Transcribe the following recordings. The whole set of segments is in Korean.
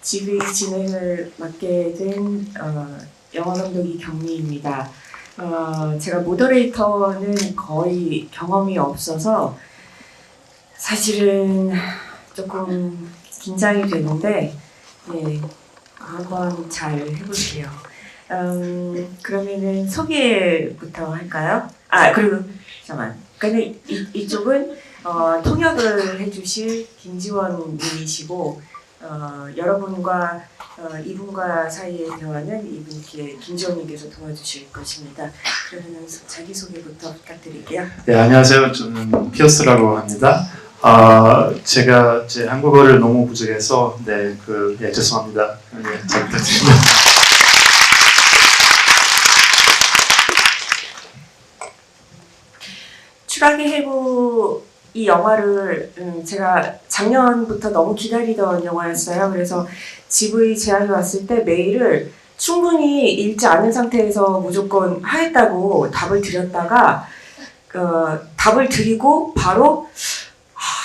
지휘 진행을 맡게 된 영화 감독 이경미입니다. 제가 모더레이터는 거의 경험이 없어서 사실은 조금 긴장이 되는데 한번 잘 해볼게요. 그러면은 소개부터 할까요? 그리고 잠깐만. 근데 이쪽은 통역을 해주실 김지원 님이시고 여러분과 이분과 사이의 대화는 이분께 김지원 님께서 도와주실 것입니다. 그러면 자기소개부터 부탁드릴게요. 네, 안녕하세요. 저는 피어스라고 합니다. 제가 제 한국어를 너무 부족해서 죄송합니다. 잘 부탁드립니다. 추락의 해부 이 영화를 제가 작년부터 너무 기다리던 영화였어요. 그래서 GV 제안이 왔을 때 메일을 충분히 읽지 않은 상태에서 무조건 하겠다고 답을 드렸다가 답을 드리고 바로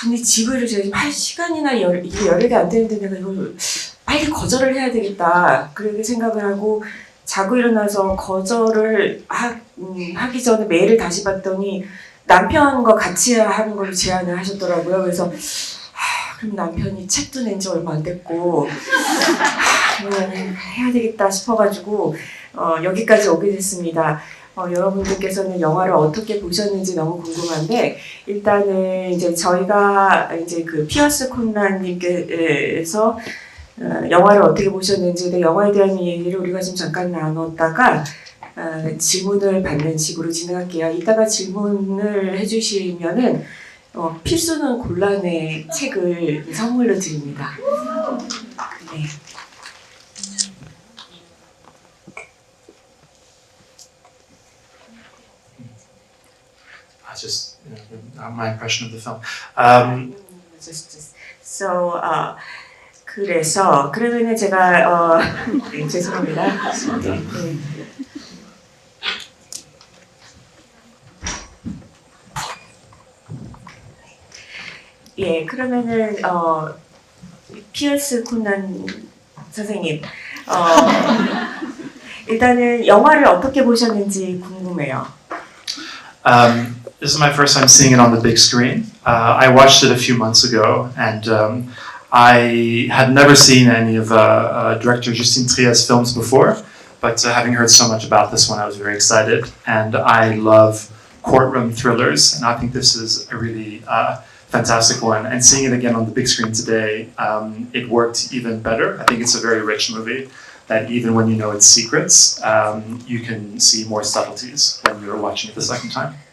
근데 GV를 제가 지금 할 시간이나 이게 열흘이 안 되는데 내가 이걸 빨리 거절을 해야 되겠다 그렇게 생각을 하고 자고 일어나서 거절을 하기 전에 메일을 다시 봤더니 남편과 같이 하는 걸로 제안을 하셨더라고요. 그래서 그럼 남편이 책도 낸 지 얼마 안 됐고 그냥 해야 되겠다 싶어가지고 여기까지 오게 됐습니다. 여러분들께서는 영화를 어떻게 보셨는지 너무 궁금한데 일단은 이제 저희가 이제 그 피어스 콘란님께서 영화를 어떻게 보셨는지 영화에 대한 얘기를 우리가 좀 잠깐 나눴다가 질문을 받는 식으로 진행할게요. 이따가 질문을 해주시면은 필수는 곤란의 책을 선물로 드립니다. 네. Just my impression of the film. 그래서 그러면은 제가 죄송합니다. 그러면은 피어스 콘란 선생님 일단은 영화를 어떻게 보셨는지 궁금해요. This is my first time seeing it on the big screen. I watched it a few months ago, and I had never seen any of director Justine Triet's films before, but having heard so much about this one, I was very excited. And I love courtroom thrillers, and I think this is a really fantastic one. And seeing it again on the big screen today, it worked even better. I think it's a very rich movie that even when you know its secrets, you can see more subtleties when you're watching it the second time.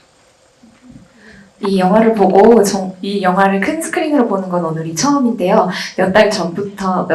이 영화를 보고 이 영화를 큰 스크린으로 보는 건 오늘이 처음인데요. 몇 달 전부터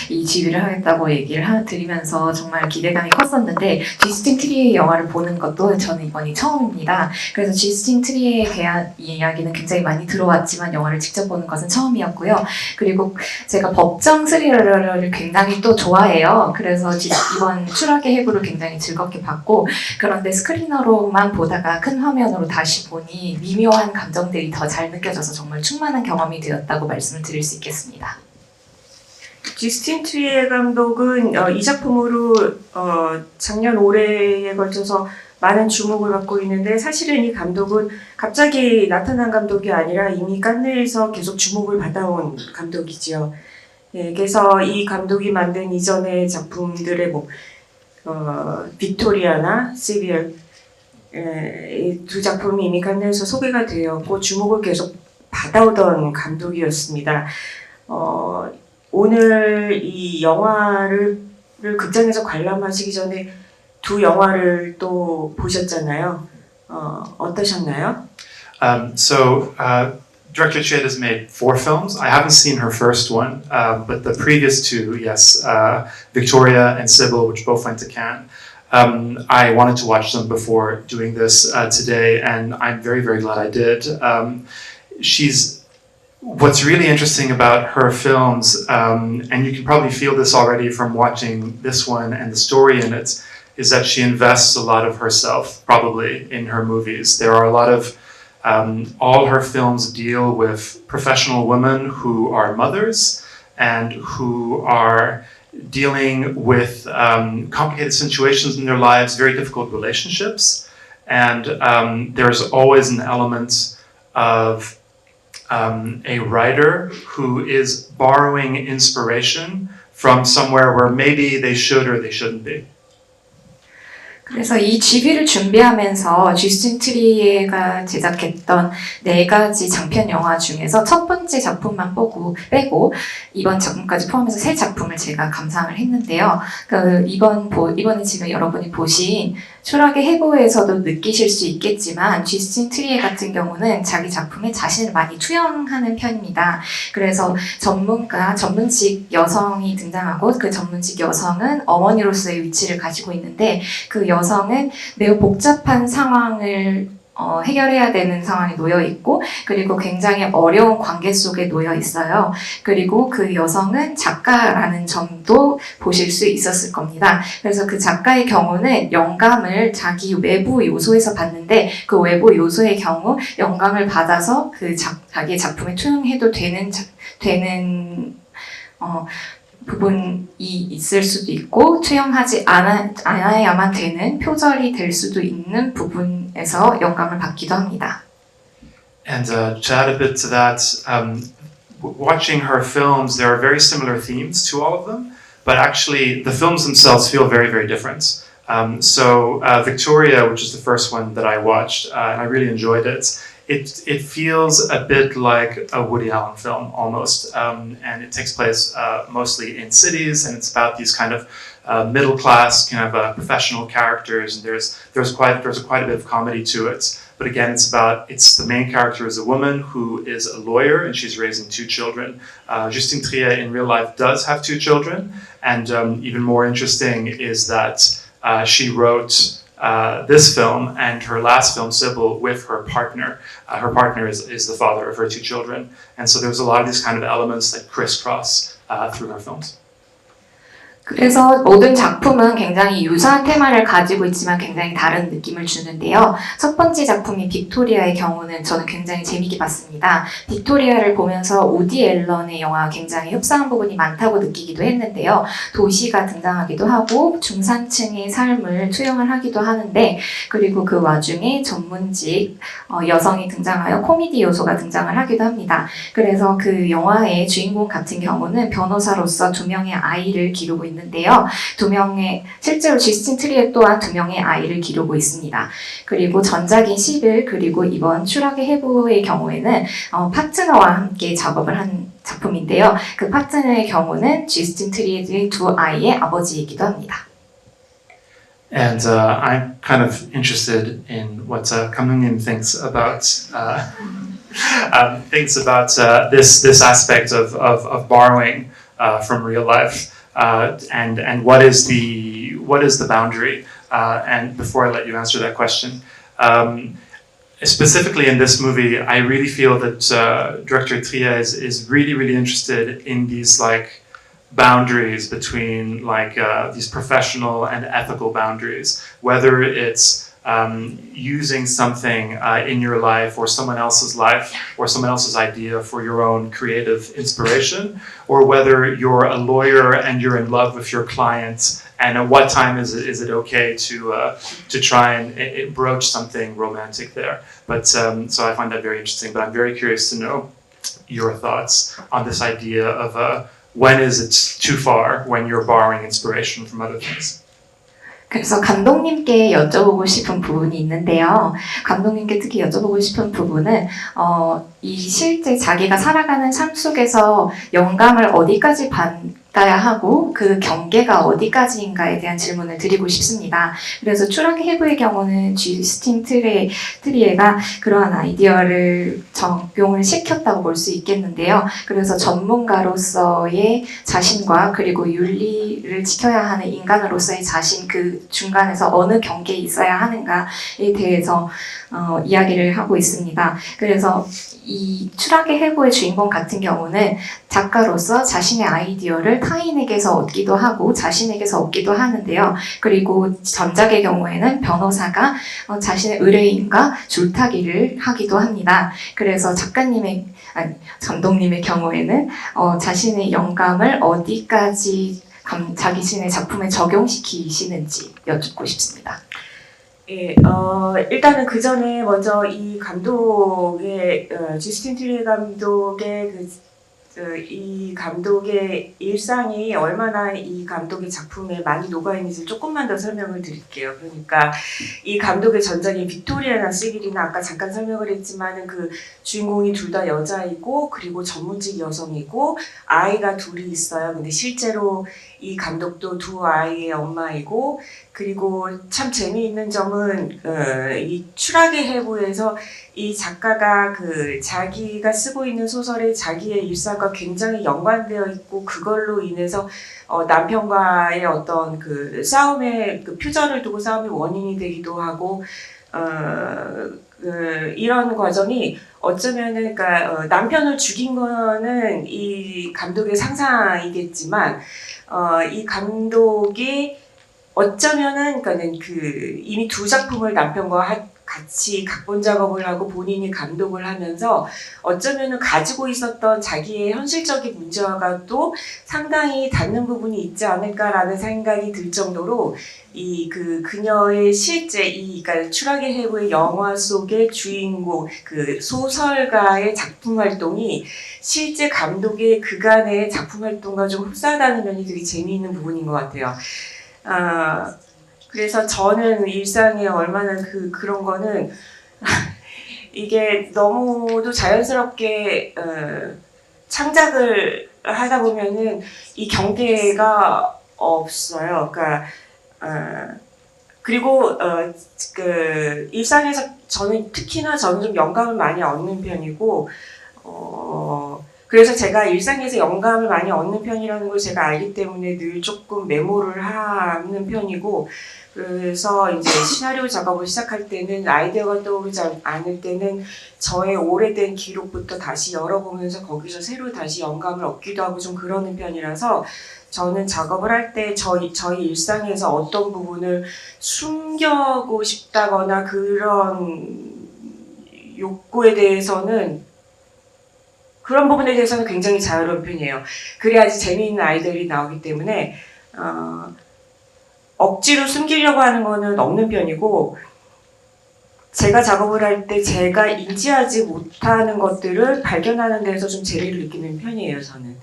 이 지휘를 하겠다고 얘기를 드리면서 정말 기대감이 컸었는데 지스틴 트리의 영화를 보는 것도 저는 이번이 처음입니다. 그래서 지스틴 트리에 대한 이야기는 굉장히 많이 들어왔지만 영화를 직접 보는 것은 처음이었고요. 그리고 제가 법정 스릴러를 굉장히 또 좋아해요. 그래서 이번 추락의 해부를 굉장히 즐겁게 봤고 그런데 스크린으로만 보다가 큰 화면으로 다시 보니 미묘한 감정들이 더 잘 느껴져서 정말 충만한 경험이 되었다고 말씀을 드릴 수 있겠습니다. 지스틴 트리에 감독은 이 작품으로 작년 올해에 걸쳐서 많은 주목을 받고 있는데 사실은 이 감독은 갑자기 나타난 감독이 아니라 이미 칸네에서 계속 주목을 받아온 감독이지요. 그래서 이 감독이 만든 이전의 작품들의 빅토리아나 시비얼 이 두 작품이 이미 칸네에서 소개가 되었고 주목을 계속 받아오던 감독이었습니다. 오늘 이 영화를 극장에서 관람하시기 전에 두 영화를 또 보셨잖아요. 어떠셨나요? Director Triet has made 4 films. I haven't seen her first one, but the previous 2, yes, Victoria and Sybil, which both went to Cannes. I wanted to watch them before doing this today, and I'm very, very glad I did. What's really interesting about her films, and you can probably feel this already from watching this one and the story in it, is that she invests a lot of herself, probably, in her movies. There are a lot of, all her films deal with professional women who are mothers, and who are dealing with complicated situations in their lives, very difficult relationships, and there's always an element of a writer who is borrowing inspiration from somewhere where maybe they should or they shouldn't be. 그래서 이 GV를 준비하면서 주스틴 트리에가 제작했던 4가지 장편 영화 중에서 첫 번째 작품만 빼고 이번 작품까지 포함해서 3작품을 제가 감상을 했는데요. 이번에 지금 여러분이 보신 추락의 해부에서도 느끼실 수 있겠지만 주스틴 트리에 같은 경우는 자기 작품에 자신을 많이 투영하는 편입니다. 그래서 전문직 여성이 등장하고 그 전문직 여성은 어머니로서의 위치를 가지고 있는데 그 여성은 매우 복잡한 상황을 해결해야 되는 상황에 놓여 있고 그리고 굉장히 어려운 관계 속에 놓여 있어요. 그리고 그 여성은 작가라는 점도 보실 수 있었을 겁니다. 그래서 그 작가의 경우는 영감을 자기 외부 요소에서 받는데 그 외부 요소의 경우 영감을 받아서 자기의 작품에 투영해도 되는 부분이 있을 수도 있고 투영하지 않아야만 되는 표절이 될 수도 있는 부분에서 영감을 받기도 합니다. And to add a bit to that, watching her films, there are very similar themes to all of them, but actually the films themselves feel very, very different. So Victoria, which is the first one that I watched, and I really enjoyed it. It feels a bit like a Woody Allen film almost, and it takes place mostly in cities, and it's about these kind of middle class kind of professional characters, and there's quite a bit of comedy to it. But again, it's the main character is a woman who is a lawyer and she's raising 2 children. Justine Triet in real life does have 2 children, and even more interesting is that she wrote this film and her last film, Sybil, with her partner. Her partner is the father of her 2 children. And so there's a lot of these kind of elements that crisscross through her films. 그래서 모든 작품은 굉장히 유사한 테마를 가지고 있지만 굉장히 다른 느낌을 주는데요. 첫 번째 작품인 빅토리아의 경우는 저는 굉장히 재미있게 봤습니다. 빅토리아를 보면서 우디 앨런의 영화와 굉장히 흡사한 부분이 많다고 느끼기도 했는데요. 도시가 등장하기도 하고 중산층의 삶을 투영을 하기도 하는데 그리고 그 와중에 전문직 여성이 등장하여 코미디 요소가 등장을 하기도 합니다. 그래서 그 영화의 주인공 같은 경우는 변호사로서 2명의 아이를 기르고 있는데요. 실제로 주스틴 트리에 또한 2명의 아이를 기르고 있습니다. 그리고 전작인 11 그리고 이번 추락의 해부의 경우에는 파트너와 함께 작업을 한 작품인데요. 그 파트너의 경우는 주스틴 트리의 2 아이의 아버지이기도 합니다. And I'm kind of interested in what Kamnungnim thinks about this aspect of borrowing from real life. And what is the boundary? And before I let you answer that question, specifically in this movie, I really feel that director Triet is really, really interested in these boundaries between these professional and ethical boundaries, whether it's using something in your life or someone else's life or someone else's idea for your own creative inspiration, or whether you're a lawyer and you're in love with your client, and at what time is it okay to try and broach something romantic there. But so I find that very interesting, but I'm very curious to know your thoughts on this idea of when is it too far when you're borrowing inspiration from other things. 그래서 감독님께 여쭤보고 싶은 부분이 있는데요. 감독님께 특히 여쭤보고 싶은 부분은 이 실제 자기가 살아가는 삶 속에서 영감을 어디까지 받아야 하고 그 경계가 어디까지인가에 대한 질문을 드리고 싶습니다. 그래서 추락의 해부의 경우는 주스틴 트리에가 그러한 아이디어를 적용을 시켰다고 볼 수 있겠는데요. 그래서 전문가로서의 자신과 그리고 윤리를 지켜야 하는 인간으로서의 자신 그 중간에서 어느 경계에 있어야 하는가에 대해서 이야기를 하고 있습니다. 그래서 이 추락의 해부의 주인공 같은 경우는 작가로서 자신의 아이디어를 타인에게서 얻기도 하고 자신에게서 얻기도 하는데요. 그리고 전작의 경우에는 변호사가 자신의 의뢰인과 줄타기를 하기도 합니다. 그래서 작가님의 감독님의 경우에는 자신의 영감을 어디까지 자기 신의 작품에 적용시키시는지 여쭙고 싶습니다. 예, 일단은 그 전에 먼저 이 감독의, 주스틴 트리에 감독의 이 감독의 일상이 얼마나 이 감독의 작품에 많이 녹아있는지 조금만 더 설명을 드릴게요. 그러니까 이 감독의 전작인 빅토리아나 시빌리는 아까 잠깐 설명을 했지만은 그 주인공이 둘 다 여자이고 그리고 전문직 여성이고 아이가 둘이 있어요. 근데 실제로 이 감독도 두 아이의 엄마이고 그리고 참 재미있는 점은 이 추락의 해부에서 이 작가가 자기가 쓰고 있는 소설에 자기의 일상과 굉장히 연관되어 있고 그걸로 인해서 남편과의 어떤 그 싸움의 그 표절을 두고 싸움의 원인이 되기도 하고 이런 과정이 어쩌면은 그러니까 남편을 죽인 거는 이 감독의 상상이겠지만 이 감독이 어쩌면은 그러니까는 이미 두 작품을 남편과 같이 각본 작업을 하고 본인이 감독을 하면서 어쩌면은 가지고 있었던 자기의 현실적인 문제와가 또 상당히 닿는 부분이 있지 않을까라는 생각이 들 정도로 그녀의 실제 그러니까 추락의 해부의 영화 속의 주인공 소설가의 작품 활동이 실제 감독의 그간의 작품 활동과 좀 흡사하다는 면이 되게 재미있는 부분인 것 같아요. 그래서 저는 일상에 얼마나 그런 거는 이게 너무도 자연스럽게 창작을 하다 보면은 이 경계가 없어요. 그러니까 그리고 일상에서 저는 좀 영감을 많이 얻는 편이고 그래서 제가 일상에서 영감을 많이 얻는 편이라는 걸 제가 알기 때문에 늘 조금 메모를 하는 편이고 그래서 이제 시나리오 작업을 시작할 때는 아이디어가 떠오르지 않을 때는 저의 오래된 기록부터 다시 열어보면서 거기서 새로 다시 영감을 얻기도 하고 좀 그러는 편이라서 저는 작업을 할 때 저희 일상에서 어떤 부분을 숨겨고 싶다거나 그런 욕구에 대해서는 그런 부분에 대해서는 굉장히 자유로운 편이에요. 그래야지 재미있는 아이디어들이 나오기 때문에 억지로 숨기려고 하는 거는 없는 편이고 제가 작업을 할 때 제가 인지하지 못하는 것들을 발견하는 데서 좀 재미를 느끼는 편이에요, 저는.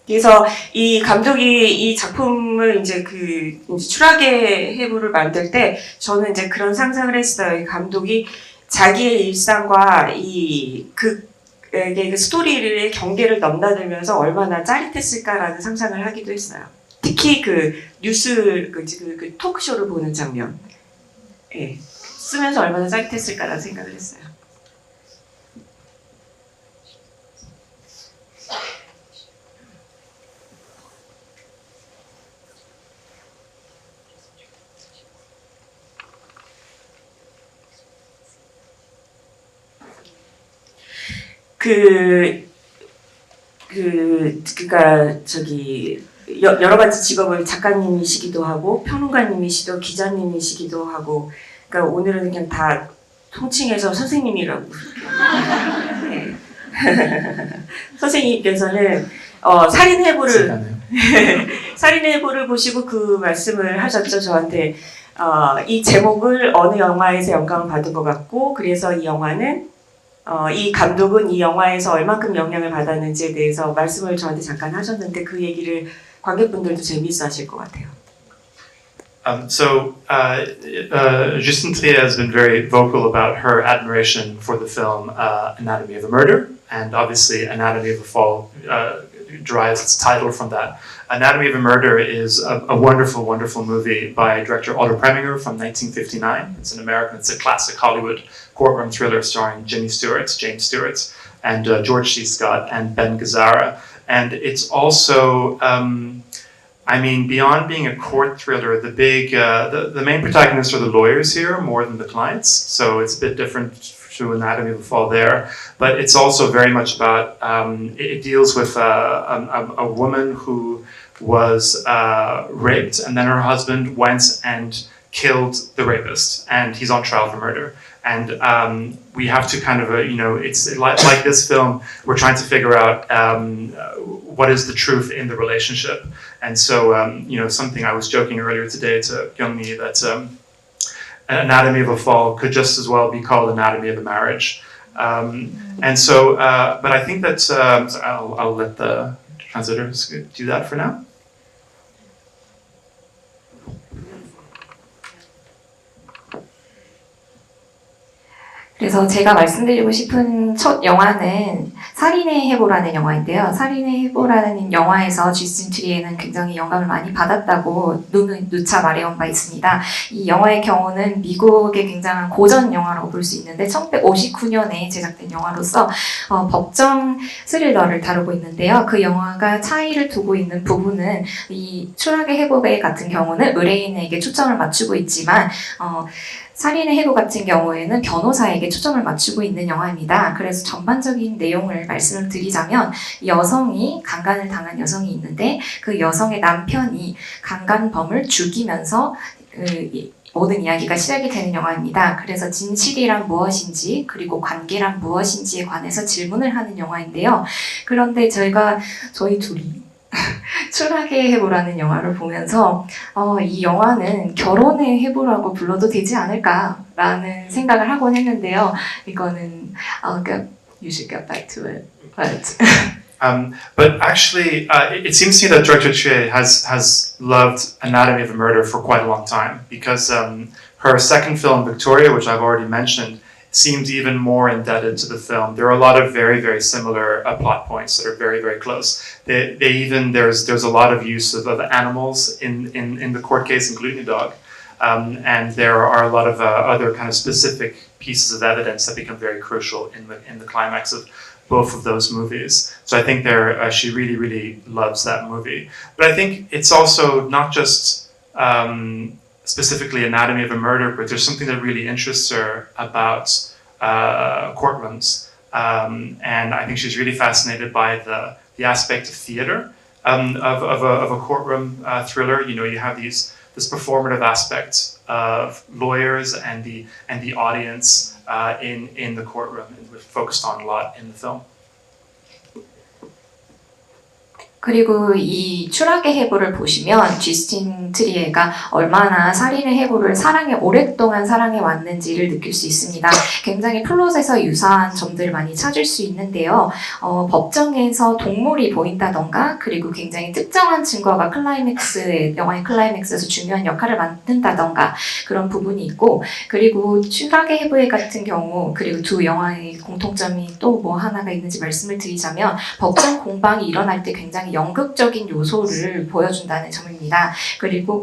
그래서 이 감독이 이 작품을 이제 추락의 해부를 만들 때 저는 이제 그런 상상을 했어요. 이 감독이 자기의 일상과 그 스토리의 경계를 넘나들면서 얼마나 짜릿했을까라는 상상을 하기도 했어요. 특히 뉴스 토크쇼를 보는 장면, 예, 쓰면서 얼마나 짜릿했을까라는 생각을 했어요. 여러 가지 직업을 작가님이시기도 하고 평론가님이시기도 기자님이시기도 하고 그러니까 오늘은 그냥 다 통칭해서 선생님이라고 네. 선생님께서는 살인의 해부를 보시고 그 말씀을 하셨죠. 저한테 이 제목을 어느 영화에서 영감을 받은 것 같고 그래서 이 영화는 이 감독은 이 영화에서 얼만큼 영향을 받았는지에 대해서 말씀을 저한테 잠깐 하셨는데 그 얘기를 관객분들도 재미있어 하실 것 같아요. Justine Triet has been very vocal about her admiration for the film Anatomy of a Murder, and obviously Anatomy of a Fall derives its title from that. Anatomy of a Murder is a wonderful, wonderful movie by director Otto Preminger from 1959. It's it's a classic Hollywood courtroom thriller starring James Stewart, and George C. Scott and Ben Gazzara. And it's also, beyond being a court thriller, the main protagonists are the lawyers here more than the clients. So it's a bit different to Anatomy of a Fall there. But it's also very much about, it deals with a woman who was raped, and then her husband went and killed the rapist, and he's on trial for murder. And we have to kind of, it's like this film, we're trying to figure out what is the truth in the relationship. And so, something I was joking earlier today to Kyung-mi that Anatomy of a Fall could just as well be called Anatomy of a Marriage. And so, but I think that I'll let the translators do that for now. 그래서 제가 말씀드리고 싶은 첫 영화는 살인의 해보라는 영화인데요. 살인의 해보라는 영화에서 주스틴 트리에는 굉장히 영감을 많이 받았다고 누차 말해온 바 있습니다. 이 영화의 경우는 미국의 굉장한 고전 영화라고 볼 수 있는데 1959년에 제작된 영화로서 법정 스릴러를 다루고 있는데요. 그 영화가 차이를 두고 있는 부분은 이 추락의 해보배 같은 경우는 의뢰인에게 초점을 맞추고 있지만 살인의 해부 같은 경우에는 변호사에게 초점을 맞추고 있는 영화입니다. 그래서 전반적인 내용을 말씀을 드리자면 여성이 강간을 당한 여성이 있는데 그 여성의 남편이 강간범을 죽이면서 모든 이야기가 시작이 되는 영화입니다. 그래서 진실이란 무엇인지 그리고 관계란 무엇인지에 관해서 질문을 하는 영화인데요. 그런데 저희 둘이 추락의 해보라는 영화를 보면서 이 영화는 결혼의 해보라고 불러도 되지 않을까라는 생각을 하곤 했는데요. 이거는 you should get back to it. But actually, it seems to me that director Chie has loved Anatomy of a Murder for quite a long time because her second film, Victoria, which I've already mentioned, seems even more indebted to the film. There are a lot of very, very similar plot points that are very, very close. There's a lot of use of animals in the court case, including a dog, and there are a lot of other kind of specific pieces of evidence that become very crucial in the climax of both of those movies. So I think she really, really loves that movie. But I think it's also not just specifically Anatomy of a Murder, but there's something that really interests her about courtrooms. And I think she's really fascinated by the aspect of theater of a courtroom thriller. You have this performative aspect of lawyers and the audience in the courtroom, and we're focused on a lot in the film. 그리고 이 추락의 해부를 보시면 주스틴 트리에가 얼마나 살인의 해부를 오랫동안 사랑해 왔는지를 느낄 수 있습니다. 굉장히 플롯에서 유사한 점들을 많이 찾을 수 있는데요. 법정에서 동물이 보인다던가 그리고 굉장히 특정한 증거가 영화의 클라이맥스에서 중요한 역할을 맡는다던가 그런 부분이 있고 그리고 추락의 해부 같은 경우 그리고 두 영화의 공통점이 또 뭐 하나가 있는지 말씀을 드리자면 법정 공방이 일어날 때 굉장히 연극적인 요소를 보여준다는 점입니다.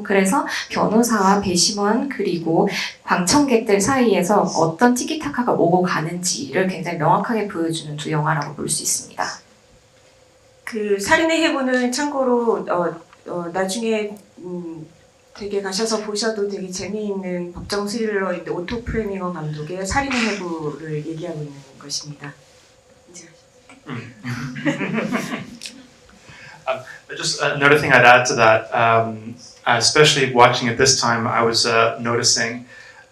그래서 변호사와 배심원 그리고 방청객들 사이에서 어떤 티키타카가 오고 가는지를 굉장히 명확하게 보여주는 두 영화라고 볼 수 있습니다. 그 살인의 해부는 참고로 나중에 되게 가셔서 보셔도 되게 재미있는 법정 스릴러인데 오토 프레밍어 감독의 살인의 해부를 얘기하고 있는 것입니다. Just another thing I'd add to that, especially watching it this time, I was noticing,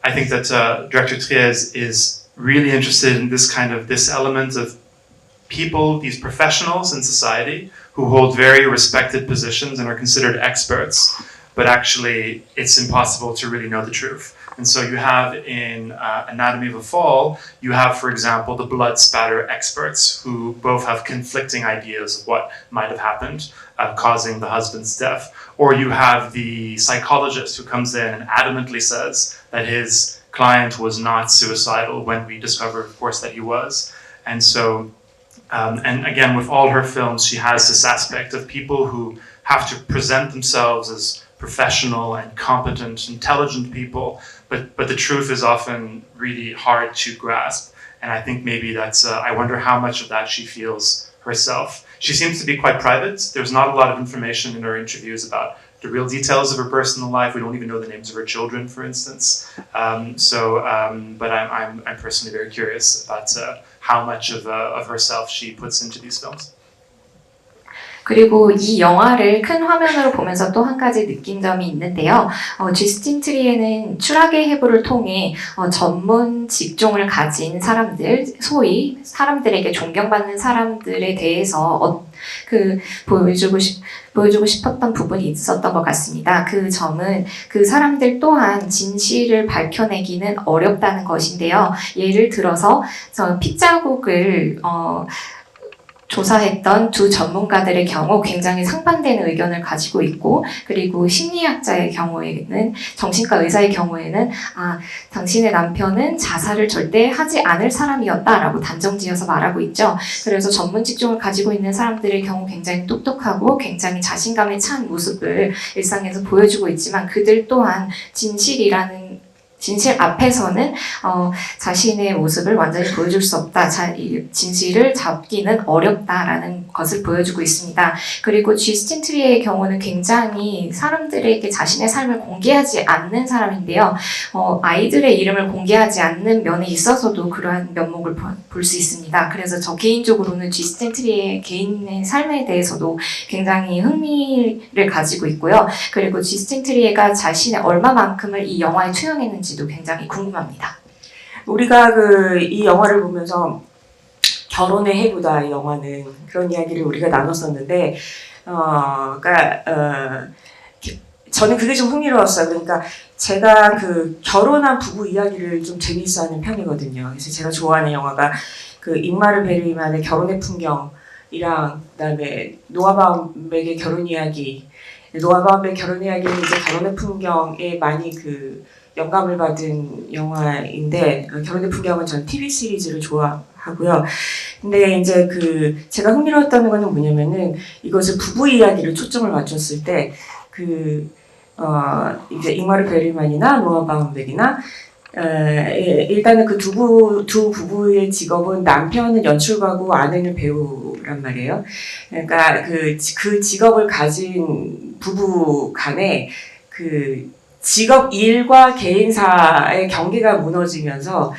I think that Director Trier is really interested in this element of people, these professionals in society who hold very respected positions and are considered experts, but actually it's impossible to really know the truth. And so you have in Anatomy of a Fall, you have, for example, the blood spatter experts who both have conflicting ideas of what might have happened, causing the husband's death. Or you have the psychologist who comes in and adamantly says that his client was not suicidal when we discover, of course, that he was. And so, and again, with all her films, she has this aspect of people who have to present themselves as professional and competent, intelligent people, but the truth is often really hard to grasp. And I think maybe that's, I wonder how much of that she feels herself. She seems to be quite private. There's not a lot of information in her interviews about the real details of her personal life. We don't even know the names of her children, for instance. But I'm personally very curious about how much of herself she puts into these films. 그리고 이 영화를 큰 화면으로 보면서 또 한 가지 느낀 점이 있는데요. 쥐스틴 트리에는 추락의 해부를 통해 전문 직종을 가진 사람들, 소위 사람들에게 존경받는 사람들에 대해서 보여주고 싶었던 부분이 있었던 것 같습니다. 그 점은 그 사람들 또한 진실을 밝혀내기는 어렵다는 것인데요. 예를 들어서 핏자국을 조사했던 두 전문가들의 경우 굉장히 상반되는 의견을 가지고 있고, 그리고 심리학자의 경우에는, 정신과 의사의 경우에는 당신의 남편은 자살을 절대 하지 않을 사람이었다라고 단정지어서 말하고 있죠. 그래서 전문 직종을 가지고 있는 사람들의 경우 굉장히 똑똑하고 굉장히 자신감에 찬 모습을 일상에서 보여주고 있지만, 그들 또한 진실 앞에서는 자신의 모습을 완전히 보여줄 수 없다. 진실을 잡기는 어렵다라는 것을 보여주고 있습니다. 그리고 쥐스틴 트리의 경우는 굉장히 사람들에게 자신의 삶을 공개하지 않는 사람인데요. 아이들의 이름을 공개하지 않는 면에 있어서도 그러한 면목을 볼 수 있습니다. 그래서 저 개인적으로는 쥐스틴 트리의 개인의 삶에 대해서도 굉장히 흥미를 가지고 있고요. 그리고 쥐스틴 트리가 자신의 얼마만큼을 이 영화에 투영했는지도 굉장히 궁금합니다. 우리가 이 영화를 보면서 결혼의 해부다, 이 영화는. 그런 이야기를 우리가 나눴었는데, 저는 그게 좀 흥미로웠어요. 그러니까 제가 결혼한 부부 이야기를 좀 재미있어하는 편이거든요. 그래서 제가 좋아하는 영화가 잉마르 베르그만의 결혼의 풍경이랑, 그다음에 노아 바움백의 결혼 이야기. 노아 바움백의 결혼 이야기는 이제 결혼의 풍경에 많이 영감을 받은 영화인데, 결혼의 풍경은 전 TV 시리즈를 좋아하고요. 근데 이제 제가 흥미로웠다는 거는 뭐냐면은, 이것을 부부 이야기를 초점을 맞췄을 때, 이제 잉마르 베르만이나 노아 바움백이나, 일단은 두 부부의 직업은 남편은 연출가고 아내는 배우란 말이에요. 그러니까 그 직업을 가진 부부 간에 직업 일과 개인사의 경계가 무너지면서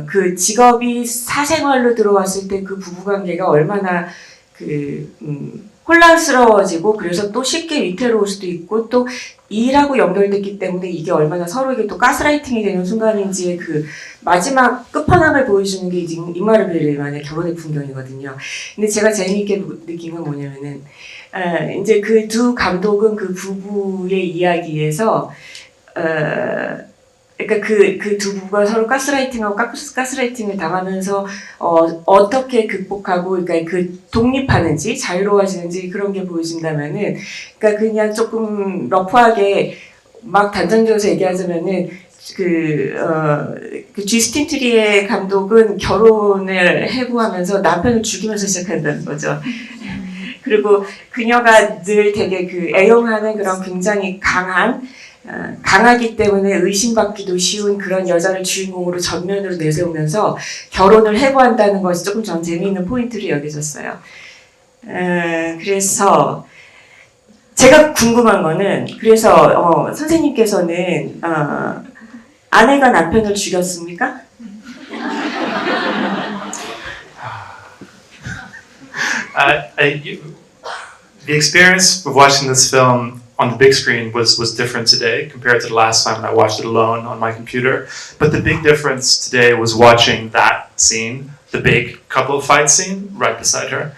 그 직업이 사생활로 들어왔을 때 그 부부관계가 얼마나 혼란스러워지고, 그래서 또 쉽게 위태로울 수도 있고, 또 일하고 연결됐기 때문에 이게 얼마나 서로에게 또 가스라이팅이 되는 순간인지의 마지막 끝판왕을 보여주는 게 잉마르 베르그만의 결혼의 풍경이거든요. 근데 제가 재미있게 느낀 건 뭐냐면은, 이제 두 감독은 그 부부의 이야기에서, 그러니까 그 두 부부가 서로 가스라이팅하고 가스라이팅을 당하면서 어떻게 극복하고, 그러니까 독립하는지 자유로워지는지 그런 게 보여진다면은, 그러니까 그냥 조금 러프하게 막 단정지어서 얘기하자면은 쥐스틴 트리의 감독은 결혼을 해부하면서 남편을 죽이면서 시작한다는 거죠. 그리고 그녀가 늘 되게 애용하는 그런 굉장히 강하기 때문에 의심받기도 쉬운 그런 여자를 주인공으로 전면으로 내세우면서 결혼을 해부한다는 것이 조금 전 재미있는 포인트로 여겨졌어요. 그래서 제가 궁금한 거는, 그래서 선생님께서는 아내가 남편을 죽였습니까? The experience of watching this film on the big screen was different today compared to the last time I watched it alone on my computer. But the big difference today was watching that scene, the big couple fight scene right beside her.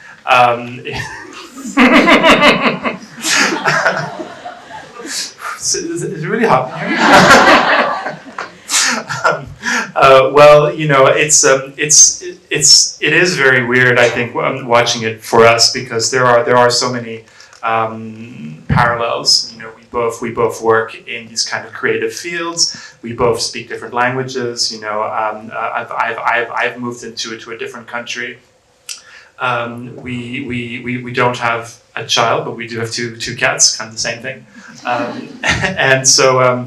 It's really hot in here. Well, you know, it is very weird, I think, watching it for us, because there are so many parallels. You know, we both work in these kind of creative fields. We both speak different languages. You know, I've moved into a different country. We don't have a child, but we do have two cats, kind of the same thing. And so,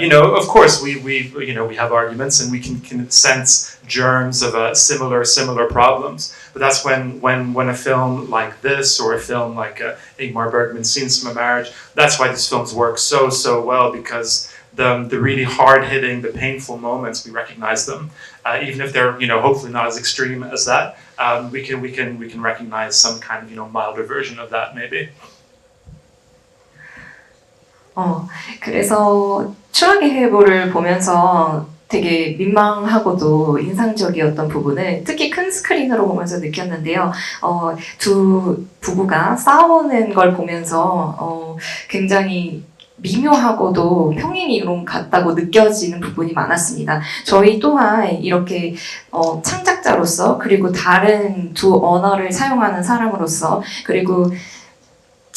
you know, of course, we have arguments, and we can sense germs of similar problems. But that's when a film like this, or a film like Ingmar Bergman's Scenes from a Marriage, that's why these films work so well, because the really hard hitting, the painful moments, we recognize them, even if they're hopefully not as extreme as that. We can recognize some kind of milder version of that maybe. 그래서 추락의 해보를 보면서 되게 민망하고도 인상적이었던 부분을 특히 큰 스크린으로 보면서 느꼈는데요. 두 부부가 싸우는 걸 보면서 굉장히 미묘하고도 평행이론 같다고 느껴지는 부분이 많았습니다. 저희 또한 이렇게 창작자로서 그리고 다른 두 언어를 사용하는 사람으로서 그리고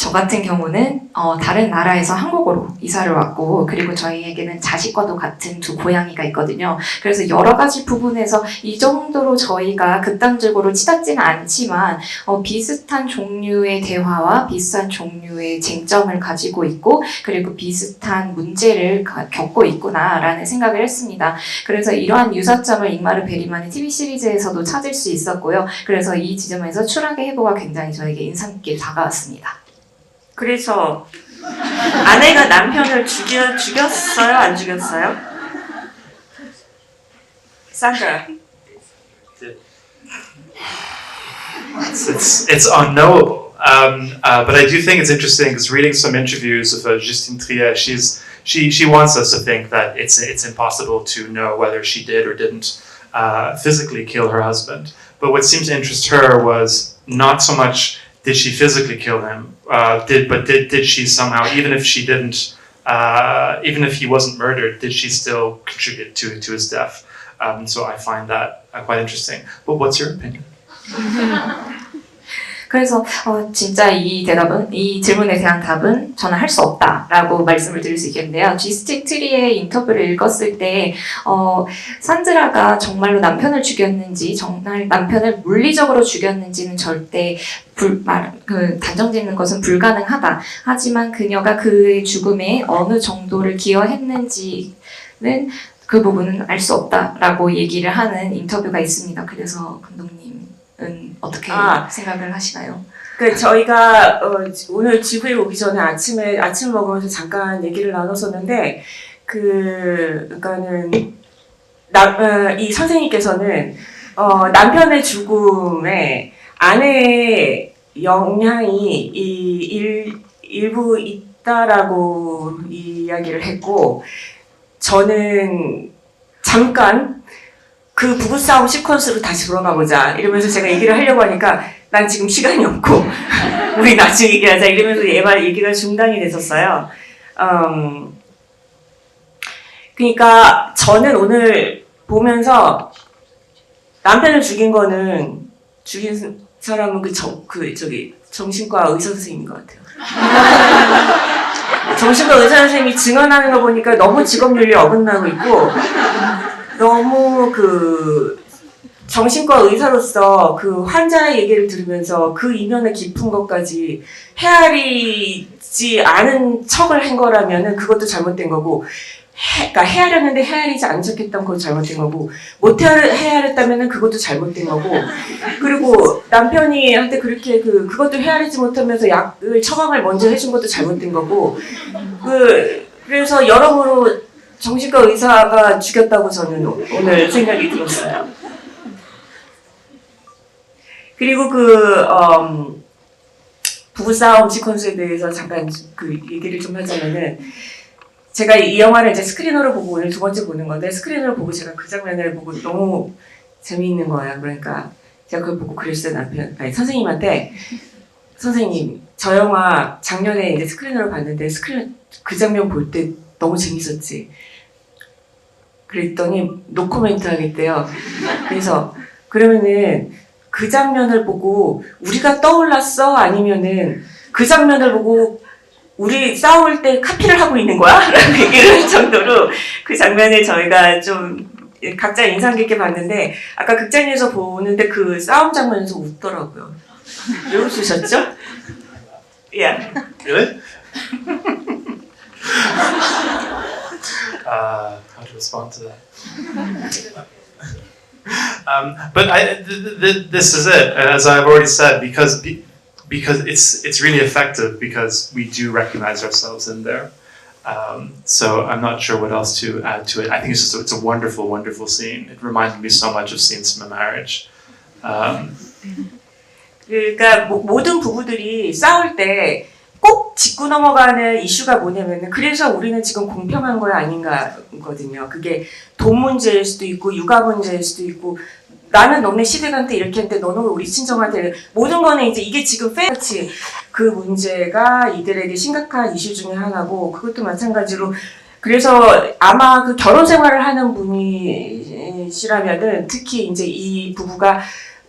저 같은 경우는 다른 나라에서 한국으로 이사를 왔고 그리고 저희에게는 자식과도 같은 두 고양이가 있거든요. 그래서 여러 가지 부분에서 이 정도로 저희가 극단적으로 치닫지는 않지만 비슷한 종류의 대화와 비슷한 종류의 쟁점을 가지고 있고 그리고 비슷한 문제를 겪고 있구나라는 생각을 했습니다. 그래서 이러한 유사점을 잉마르 베리만의 TV 시리즈에서도 찾을 수 있었고요. 그래서 이 지점에서 추락의 해보가 굉장히 저에게 인상 깊게 다가왔습니다. 그래서 아내가 남편을 죽였어요? 안 죽였어요? 산드라. It's unknowable. But I do think it's interesting because reading some interviews of Justine Triet, she wants us to think that it's impossible to know whether she did or didn't physically kill her husband. But what seemed to interest her was not so much did she physically kill him, did she somehow, even if she didn't, even if he wasn't murdered, did she still contribute to his death? So I find that quite interesting. But what's your opinion? 그래서 진짜 이 질문에 대한 답은 저는 할 수 없다라고 말씀을 드릴 수 있겠는데요. 지스틴 트리의 인터뷰를 읽었을 때 산드라가 정말로 남편을 죽였는지 정말 남편을 물리적으로 죽였는지는 절대 단정짓는 것은 불가능하다. 하지만 그녀가 그의 죽음에 어느 정도를 기여했는지는 그 부분은 알 수 없다라고 얘기를 하는 인터뷰가 있습니다. 그래서 감독님은 어떻게 생각을 하시나요? 저희가 오늘 집에 오기 전에 아침 먹으면서 잠깐 얘기를 나눴었는데 그러니까는 이 선생님께서는 남편의 죽음에 아내의 영향이 일부 있다라고 이야기를 했고 저는 잠깐 그 부부싸움 시퀀스로 다시 돌아가 보자 이러면서 제가 얘기를 하려고 하니까 난 지금 시간이 없고 우리 나중에 얘기하자 이러면서 얘기가 중단이 됐었어요. 그러니까 저는 오늘 보면서 남편을 죽인 사람은 정신과 의사 선생님인 것 같아요. 정신과 의사 선생님이 증언하는 거 보니까 너무 직업윤리 어긋나고 있고 너무 정신과 의사로서 그 환자의 얘기를 들으면서 그 이면의 깊은 것까지 헤아리지 않은 척을 한 거라면은 그것도 잘못된 거고, 그러니까 헤아렸는데 헤아리지 않은 척했던 것도 잘못된 거고, 못 헤아렸다면은 그것도 잘못된 거고, 그리고 남편이 한테 그렇게 그것도 헤아리지 못하면서 약을 처방을 먼저 해준 것도 잘못된 거고, 그래서 여러모로 정신과 의사가 죽였다고 저는 오늘 생각이 들었어요. 그리고 부부싸움 시퀀스에 대해서 잠깐 얘기를 좀 하자면은, 제가 이 영화를 이제 스크린으로 보고 오늘 두 번째 보는 건데, 스크린으로 보고 제가 그 장면을 보고 너무 재미있는 거예요. 그러니까 제가 그걸 보고 그랬어요. 선생님한테, 선생님, 저 영화 작년에 이제 스크린으로 봤는데 그 장면 볼 때 너무 재밌었지. 그랬더니 노코멘트 하겠대요. 그래서 그러면은 그 장면을 보고 우리가 떠올랐어? 아니면은 그 장면을 보고 우리 싸울 때 카피를 하고 있는 거야? 라고 얘기를 할 정도로 그 장면을 저희가 좀 각자 인상 깊게 봤는데, 아까 극장에서 보는데 그 싸움 장면에서 웃더라고요. 왜 웃으셨죠? Yeah. Really? How to respond to that? But this is it, as I've already said, because it's really effective because we do recognize ourselves in there. So I'm not sure what else to add to it. I think it's a wonderful, wonderful scene. It reminded me so much of scenes from a marriage. 그러니까 모든 부부들이 싸울 때 꼭 짚고 넘어가는 이슈가 뭐냐면은 그래서 우리는 지금 공평한 거야 아닌가거든요. 그게 돈 문제일 수도 있고 육아 문제일 수도 있고 나는 너네 시댁한테 이렇게 했는데 너는 우리 친정한테 모든 거는 이제 이게 지금 페어치 그 문제가 이들에게 심각한 이슈 중에 하나고 그것도 마찬가지로 그래서 아마 그 결혼 생활을 하는 분이시라면은 특히 이제 이 부부가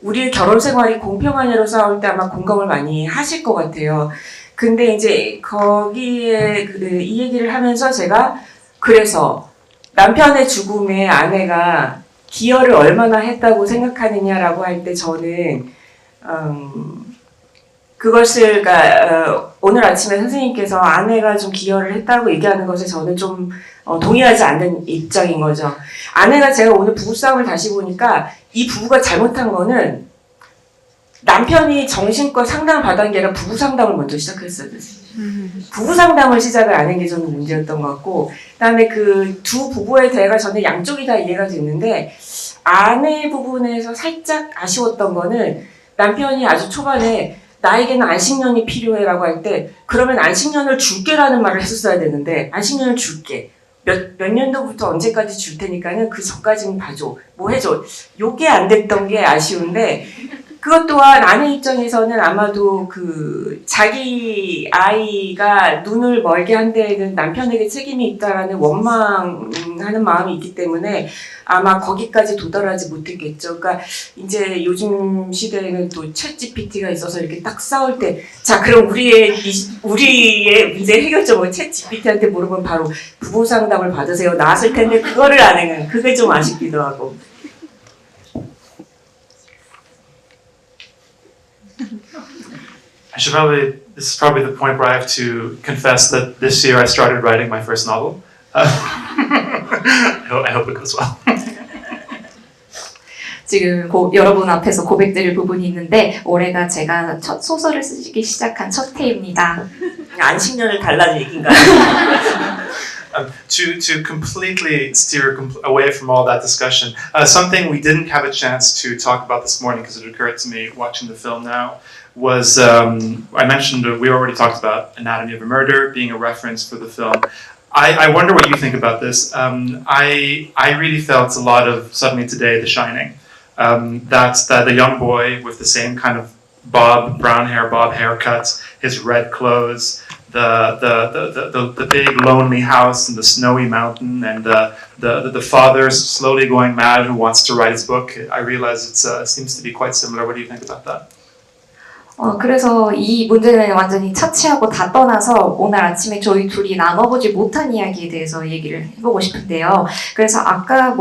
우리의 결혼 생활이 공평하냐로 싸울 때 아마 공감을 많이 하실 것 같아요. 근데 이제 거기에 이 얘기를 하면서 제가 그래서 남편의 죽음에 아내가 기여를 얼마나 했다고 생각하느냐라고 할 때 저는 그것을 그러니까 오늘 아침에 선생님께서 아내가 좀 기여를 했다고 얘기하는 것에 저는 좀 동의하지 않는 입장인 거죠. 아내가 제가 오늘 부부싸움을 다시 보니까 이 부부가 잘못한 거는 남편이 정신과 상담을 받은 게 아니라 부부 상담을 먼저 시작했어요. 부부 상담을 시작을 안 한 게 저는 문제였던 것 같고 그다음에 그 두 부부의 대화가 저는 양쪽이 다 이해가 됐는데 아내 부분에서 살짝 아쉬웠던 거는 남편이 아주 초반에 나에게는 안식년이 필요해라고 할 때 그러면 안식년을 줄게라는 말을 했었어야 되는데 안식년을 줄게 몇 년도부터 언제까지 줄 테니까는 그 전까지는 봐줘 뭐 해줘 요게 안 됐던 게 아쉬운데 그것 또한 아내 입장에서는 아마도 그 자기 아이가 눈을 멀게 한 데에는 남편에게 책임이 있다라는 원망하는 마음이 있기 때문에 아마 거기까지 도달하지 못했겠죠. 그러니까 이제 요즘 시대에는 또 챗 GPT가 있어서 이렇게 딱 싸울 때 자 그럼 우리의 문제 해결점을 챗 GPT한테 물으면 바로 부부 상담을 받으세요 나왔을 텐데 그거를 안 해는 그게 좀 아쉽기도 하고. This is probably the point where I have to confess that this year I started writing my first novel. I hope it goes well. 지금 여러분 앞에서 고백드릴 부분이 있는데 올해가 제가 첫 소설을 쓰기 시작한 첫 해입니다. 안식년을 달라는 얘기인가요? To completely steer away from all that discussion, something we didn't have a chance to talk about this morning because it occurred to me watching the film now was I mentioned we already talked about Anatomy of a Murder being a reference for the film. I wonder what you think about this. I really felt a lot of suddenly today The Shining. That's the young boy with the same kind of brown hair bob haircut, his red clothes, the big lonely house in the snowy mountain, and the father slowly going mad who wants to write his book. I realize it seems to be quite similar. What do you think about that? 그래서 이 문제는 완전히 차치하고 다 떠나서 오늘 아침에 저희 둘이 나눠보지 못한 이야기에 대해서 얘기를 해보고 싶은데요. 그래서 아까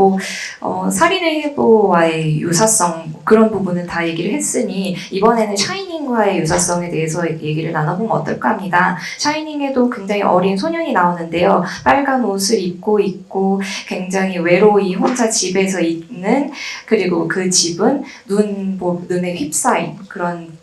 살인의 해부와의 유사성 그런 부분은 다 얘기를 했으니 이번에는 샤이닝과의 유사성에 대해서 얘기를 나눠보면 어떨까 합니다. 샤이닝에도 굉장히 어린 소년이 나오는데요. 빨간 옷을 입고 있고 굉장히 외로이 혼자 집에서 있는 그리고 그 집은 눈에 휩싸인 그런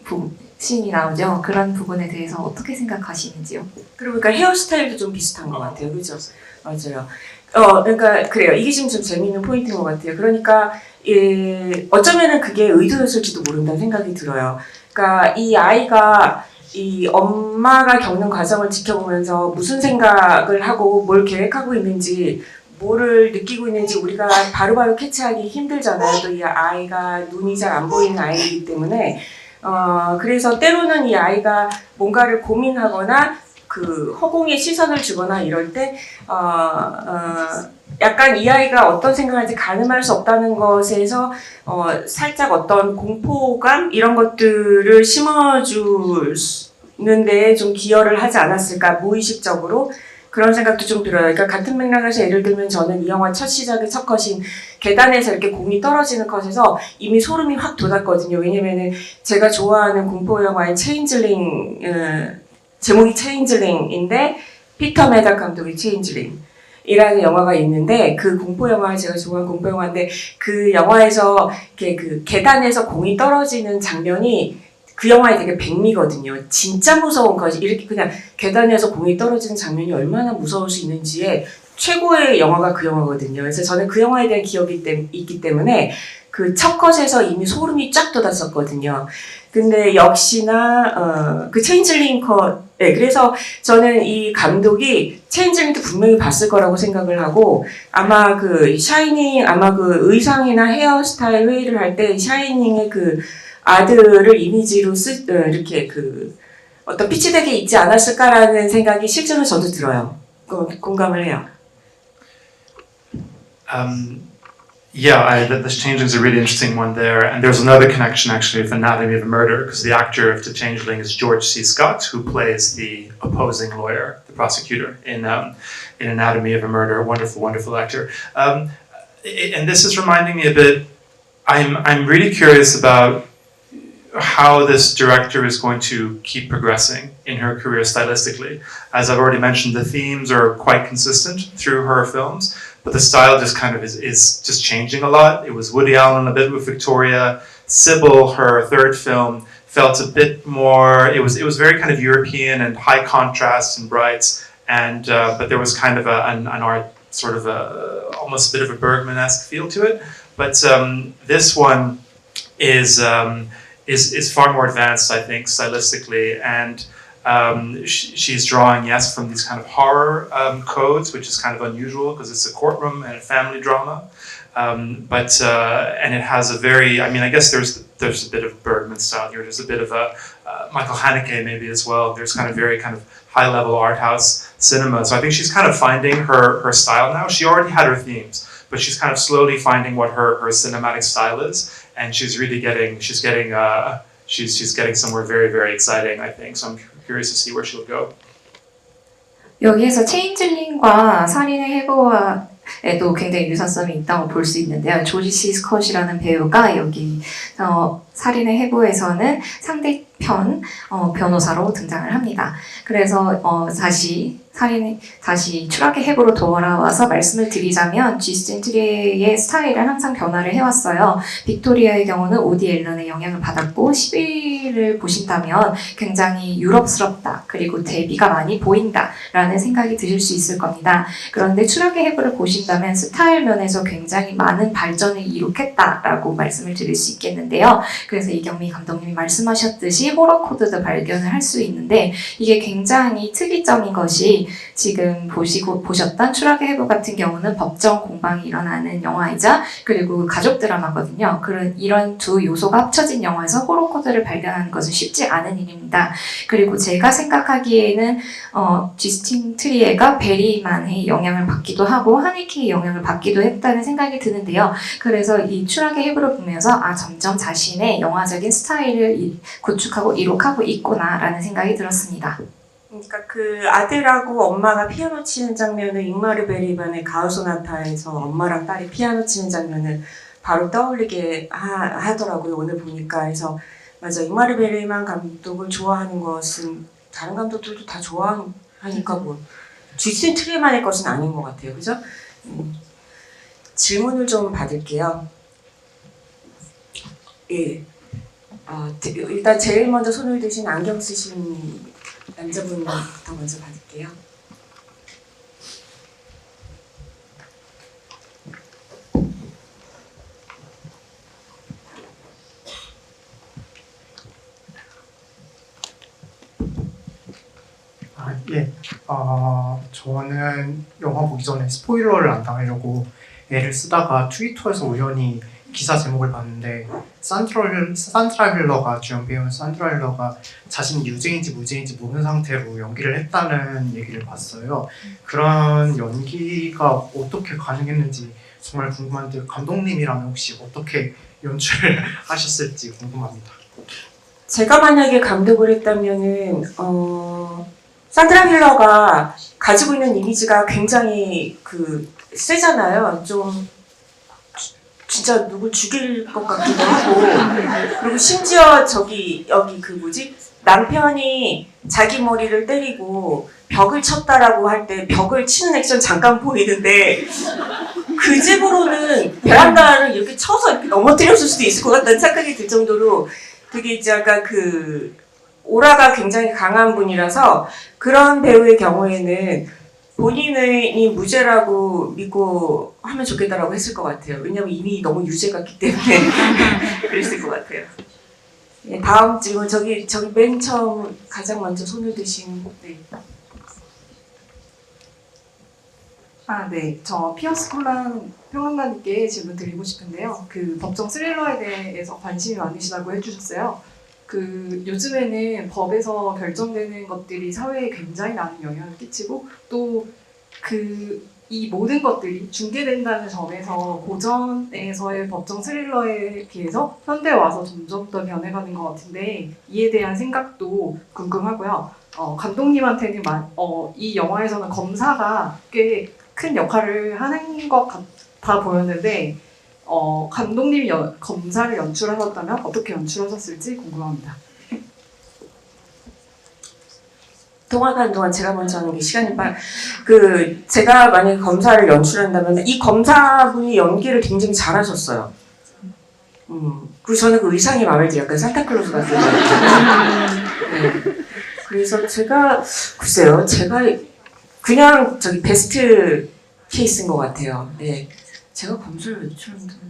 씬이 나오죠. 그런 부분에 대해서 어떻게 생각하시는지요? 그러니까 헤어스타일도 좀 비슷한 것 같아요. 그죠? 맞아요. 그러니까 그래요. 이게 지금 좀 재미있는 포인트인 것 같아요. 그러니까 어쩌면은 그게 의도였을지도 모른다는 생각이 들어요. 그러니까 이 아이가 이 엄마가 겪는 과정을 지켜보면서 무슨 생각을 하고 뭘 계획하고 있는지 뭐를 느끼고 있는지 우리가 바로바로 캐치하기 힘들잖아요. 또 이 아이가 눈이 잘 안 보이는 아이이기 때문에 그래서 때로는 이 아이가 뭔가를 고민하거나 그 허공에 시선을 주거나 이럴 때 약간 이 아이가 어떤 생각을할지 가늠할 수 없다는 것에서 살짝 어떤 공포감 이런 것들을 심어주는데 좀 기여를 하지 않았을까 무의식적으로 그런 생각도 좀 들어요. 그러니까 같은 맥락에서 예를 들면 저는 이 영화 첫 시작의 첫 컷인 계단에서 이렇게 공이 떨어지는 컷에서 이미 소름이 확 돋았거든요. 왜냐면은 제가 좋아하는 공포 영화인 체인즐링 제목이 체인즐링인데 피터 메닥 감독의 체인즐링 이라는 영화가 있는데 그 공포 영화 제가 좋아하는 공포 영화인데 그 영화에서 이렇게 그 계단에서 공이 떨어지는 장면이 그 영화에 되게 백미거든요. 진짜 무서운 거지. 이렇게 그냥 계단에서 공이 떨어지는 장면이 얼마나 무서울 수 있는지에 최고의 영화가 그 영화거든요. 그래서 저는 그 영화에 대한 기억이 있기 때문에 그 첫 컷에서 이미 소름이 쫙 돋았었거든요. 근데 역시나 그 체인즐링 컷, 네, 그래서 저는 이 감독이 체인즐링도 분명히 봤을 거라고 생각을 하고 아마 그 샤이닝 아마 그 의상이나 헤어스타일 회의를 할 때 샤이닝의 그 아들을 이미지로 이렇게 그 어떤 피치되게 있지 않았을까라는 생각이 실제로 저도 들어요. 공감을 해요. The Changeling is a really interesting one there, and there's another connection actually with Anatomy of a Murder, because the actor of The Changeling is George C. Scott, who plays the opposing lawyer, the prosecutor in Anatomy of a Murder. Wonderful, wonderful actor. And this is reminding me a bit. I'm really curious about how this director is going to keep progressing in her career stylistically. As I've already mentioned, the themes are quite consistent through her films, but the style just kind of is just changing a lot. It was Woody Allen a bit with Victoria. Sybil, her third film, felt a bit more, it was very kind of European and high contrast and brights, and but there was kind of an art, sort of almost a bit of a Bergman-esque feel to it. But this one is far more advanced, I think, stylistically, and she's drawing, yes, from these kind of horror codes, which is kind of unusual because it's a courtroom and a family drama. And it has a very, I mean, I guess there's a bit of Bergman style here. There's a bit of a Michael Haneke maybe as well. There's kind of very kind of high level art house cinema. So I think she's kind of finding her style now. She already had her themes, but she's kind of slowly finding what her cinematic style is, and she's getting somewhere very, very exciting, I think. So I'm curious to see where she'll go. 여기에서 체인즐링과 살인의 해고와에도 굉장히 유사성이 있다고 볼 수 있는데요. 조지 시 스컷이라는 배우가 여기 살인의 해고에서는 상대편 변호사로 등장을 합니다. 그래서 다시 추락의 해부로 돌아와서 말씀을 드리자면 지스틴 트리의 스타일은 항상 변화를 해왔어요. 빅토리아의 경우는 오디 앨런의 영향을 받았고 11을 보신다면 굉장히 유럽스럽다, 그리고 대비가 많이 보인다 라는 생각이 드실 수 있을 겁니다. 그런데 추락의 해부를 보신다면 스타일 면에서 굉장히 많은 발전을 이룩했다라고 말씀을 드릴 수 있겠는데요. 그래서 이경미 감독님이 말씀하셨듯이 호러 코드도 발견을 할 수 있는데, 이게 굉장히 특이점인 것이 지금 보셨던 추락의 해부 같은 경우는 법정 공방이 일어나는 영화이자 그리고 가족 드라마거든요. 이런 두 요소가 합쳐진 영화에서 호러 코드를 발견하는 것은 쉽지 않은 일입니다. 그리고 제가 생각하기에는 지스틴 트리에가 베리만의 영향을 받기도 하고 하네케의 영향을 받기도 했다는 생각이 드는데요. 그래서 이 추락의 해부를 보면서 점점 자신의 영화적인 스타일을 구축하고 이룩하고 있구나라는 생각이 들었습니다. 그러니까 그 아들하고 엄마가 피아노 치는 장면을 잉마르 베르만의 가을 소나타에서 엄마랑 딸이 피아노 치는 장면을 바로 떠올리게 하더라고요. 오늘 보니까. 그래서 맞아, 잉마르 베르만 감독을 좋아하는 것은 다른 감독들도 다 좋아하니까 뭐 지스틴 트리만의 것은 아닌 것 같아요. 그죠? 질문을 좀 받을게요. 예. 일단 제일 먼저 손을 드신 안경 쓰신 남자분부터 먼저 받을게요. 저는 영화 보기 전에 스포일러를 안 당하려고 애를 쓰다가 트위터에서 우연히 기사 제목을 봤는데 산드라 힐러가 주연 배우는 산드라 힐러가 자신이 유죄인지 무죄인지 모르는 상태로 연기를 했다는 얘기를 봤어요. 그런 연기가 어떻게 가능했는지 정말 궁금한데, 감독님이라면 혹시 어떻게 연출을 하셨을지 궁금합니다. 제가 만약에 감독을 했다면은 산드라 힐러가 가지고 있는 이미지가 굉장히 세잖아요. 좀 진짜 누구 죽일 것 같기도 하고, 그리고 심지어 여기 남편이 자기 머리를 때리고 벽을 쳤다라고 할 때 벽을 치는 액션 잠깐 보이는데, 그 집으로는 베란다를 이렇게 쳐서 이렇게 넘어뜨렸을 수도 있을 것 같다는 착각이 들 정도로 그게 이제 약간 그 오라가 굉장히 강한 분이라서 그런 배우의 경우에는 본인이 무죄라고 믿고 하면 좋겠다라고 했을 것 같아요. 왜냐면 이미 너무 유죄 같기 때문에 그랬을 것 같아요. 네, 다음 질문 저기 맨 처음 가장 먼저 손을 드신 네. 네. 저 피어스 콜란 평론가님께 질문 드리고 싶은데요. 그 법정 스릴러에 대해서 관심이 많으시다고 해주셨어요. 그 요즘에는 법에서 결정되는 것들이 사회에 굉장히 많은 영향을 끼치고 또 이 모든 것들이 중계된다는 점에서 고전에서의 법정 스릴러에 비해서 현대에 와서 점점 더 변해가는 것 같은데 이에 대한 생각도 궁금하고요. 감독님한테는 이 영화에서는 검사가 꽤 큰 역할을 하는 것 같아 보였는데 감독님이 검사를 연출하셨다면 어떻게 연출하셨을지 궁금합니다. 통화하는 동안 제가 먼저 하는 게 시간이 제가 만약에 검사를 연출한다면 이 검사분이 연기를 굉장히 잘하셨어요. 그리고 저는 그 의상이 마음에 들어요. 약간 산타클로스 같은 네. 그래서 글쎄요, 제가 그냥 베스트 케이스인 것 같아요. 네. 제가 검사를 연출한다면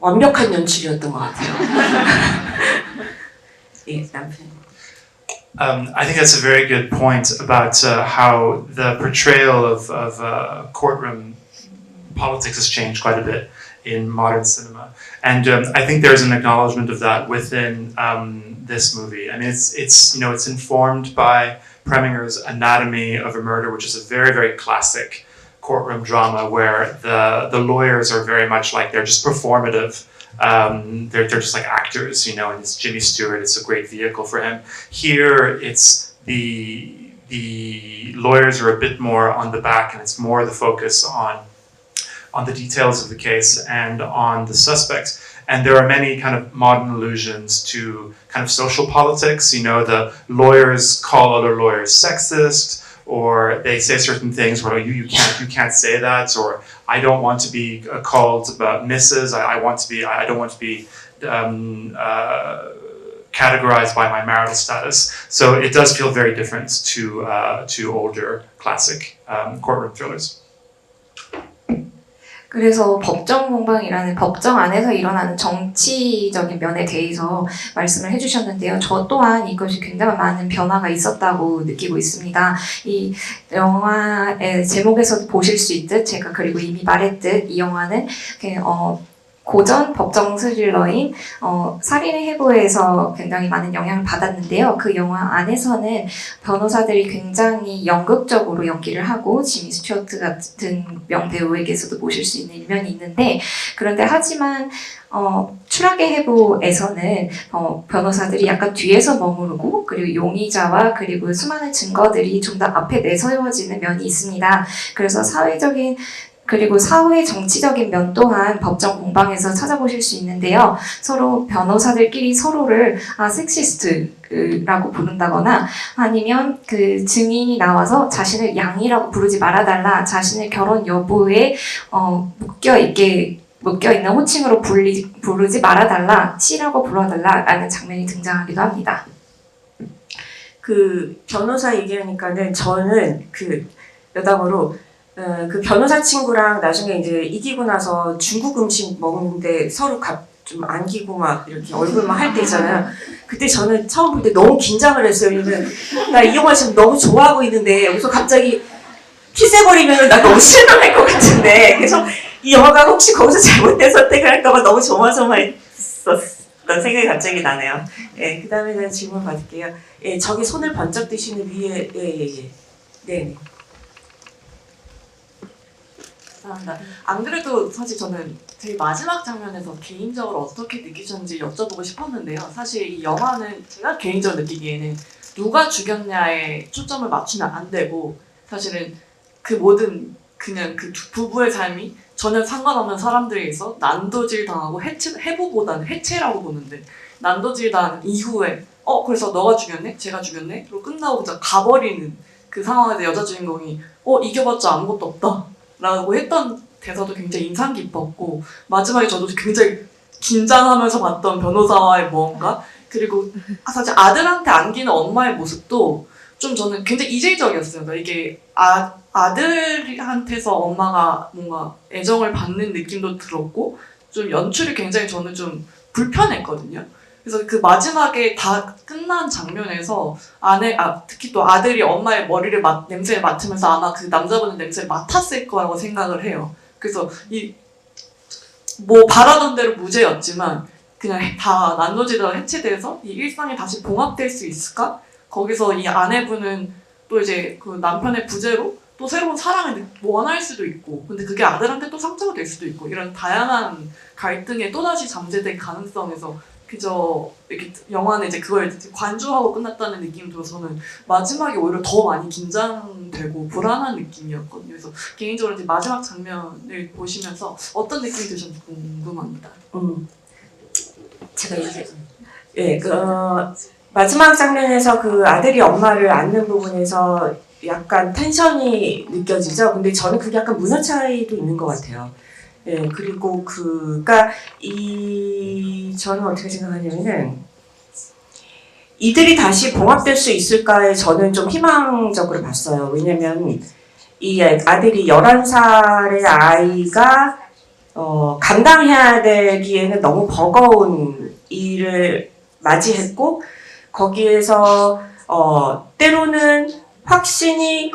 완벽한 연출이었던 것 같아요. 예, 남편. I think that's a very good point about how the portrayal of courtroom politics has changed quite a bit in modern cinema, and I think there's an acknowledgement of that within this movie. I mean, it's informed by Preminger's Anatomy of a Murder, which is a very, very classic courtroom drama where the lawyers are very much like they're just performative. They're just like actors, and it's Jimmy Stewart. It's a great vehicle for him. Here, it's the lawyers are a bit more on the back, and it's more the focus on the details of the case and on the suspects. And there are many kind of modern allusions to kind of social politics. The lawyers call other lawyers sexist, or they say certain things where you can't say that, or I don't want to be called Mrs. I don't want to be categorized by my marital status. So it does feel very different to older classic courtroom thrillers. 그래서 법정 공방이라는 법정 안에서 일어나는 정치적인 면에 대해서 말씀을 해주셨는데요. 저 또한 이것이 굉장히 많은 변화가 있었다고 느끼고 있습니다. 이 영화의 제목에서 보실 수 있듯 제가 그리고 이미 말했듯 이 영화는 고전 법정 스릴러인 살인의 해부에서 굉장히 많은 영향을 받았는데요. 그 영화 안에서는 변호사들이 굉장히 연극적으로 연기를 하고 지미 스튜어트 같은 명배우에게서도 보실 수 있는 일면이 있는데 그런데 하지만 추락의 해부에서는 변호사들이 약간 뒤에서 머무르고 그리고 용의자와 그리고 수많은 증거들이 좀 더 앞에 내세워지는 면이 있습니다. 그래서 사회적인 그리고 사회 정치적인 면 또한 법정 공방에서 찾아보실 수 있는데요. 서로 변호사들끼리 서로를 섹시스트라고 부른다거나 아니면 그 증인이 나와서 자신을 양이라고 부르지 말아달라, 자신을 결혼 여부에 묶여있는 호칭으로 부르지 말아달라, 씨라고 불러달라라는 장면이 등장하기도 합니다. 그 변호사 얘기하니까는 저는 여담으로 그 변호사 친구랑 나중에 이제 이기고 나서 중국 음식 먹는데 서로 좀 안기고 막 이렇게 얼굴만 할 때 있잖아요. 그때 저는 처음 볼 때 너무 긴장을 했어요. 왜냐면 나 이 영화 지금 너무 좋아하고 있는데 여기서 갑자기 키세버리면 나 너무 실망할 것 같은데 그래서 이 영화가 혹시 거기서 잘못된 선택을 할까봐 너무 조마조마했었던 생각이 갑자기 나네요. 예, 그 다음에 질문 받을게요. 예, 저기 손을 번쩍 드시는 위에 네. 안 그래도 사실 저는 제일 마지막 장면에서 개인적으로 어떻게 느끼셨는지 여쭤보고 싶었는데요. 사실 이 영화는 제가 개인적으로 느끼기에는 누가 죽였냐에 초점을 맞추면 안 되고 사실은 그 모든 그냥 그 부부의 삶이 전혀 상관없는 사람들에게서 난도질 당하고 해부보다는 해체라고 보는데 난도질 당한 이후에 그래서 너가 죽였네? 제가 죽였네? 그리고 끝나고 그냥 가버리는 그 상황에서 여자 주인공이 이겨봤자 아무것도 없다 라고 했던 대사도 굉장히 인상 깊었고 마지막에 저도 굉장히 긴장하면서 봤던 변호사와의 무언가 그리고 사실 아들한테 안기는 엄마의 모습도 좀 저는 굉장히 이질적이었어요. 그러니까 이게 아들한테서 엄마가 뭔가 애정을 받는 느낌도 들었고 좀 연출이 굉장히 저는 좀 불편했거든요. 그래서 그 마지막에 다 끝난 장면에서 특히 또 아들이 엄마의 머리를 냄새를 맡으면서 아마 그 남자분은 냄새를 맡았을 거라고 생각을 해요. 그래서 뭐 바라던 대로 무죄였지만 그냥 다 난도질로 해체돼서 이 일상이 다시 봉합될 수 있을까? 거기서 이 아내분은 또 이제 그 남편의 부재로 또 새로운 사랑을 원할 수도 있고 근데 그게 아들한테 또 상처가 될 수도 있고 이런 다양한 갈등에 또다시 잠재될 가능성에서 그저 이렇게 영화는 이제 그걸 관조하고 끝났다는 느낌이 들어서 저는 마지막에 오히려 더 많이 긴장되고 불안한 느낌이었거든요. 그래서 개인적으로 이제 마지막 장면을 보시면서 어떤 느낌이 드셨는지 궁금합니다. 제가 이제 마지막 장면에서 그 아들이 엄마를 안는 부분에서 약간 텐션이 느껴지죠. 근데 저는 그게 약간 문화 차이도 있는 것 같아요. 예, 그리고 저는 어떻게 생각하냐면은, 이들이 다시 봉합될 수 있을까에 저는 좀 희망적으로 봤어요. 왜냐면, 이 아들이 11살의 아이가, 감당해야 되기에는 너무 버거운 일을 맞이했고, 거기에서, 때로는 확신이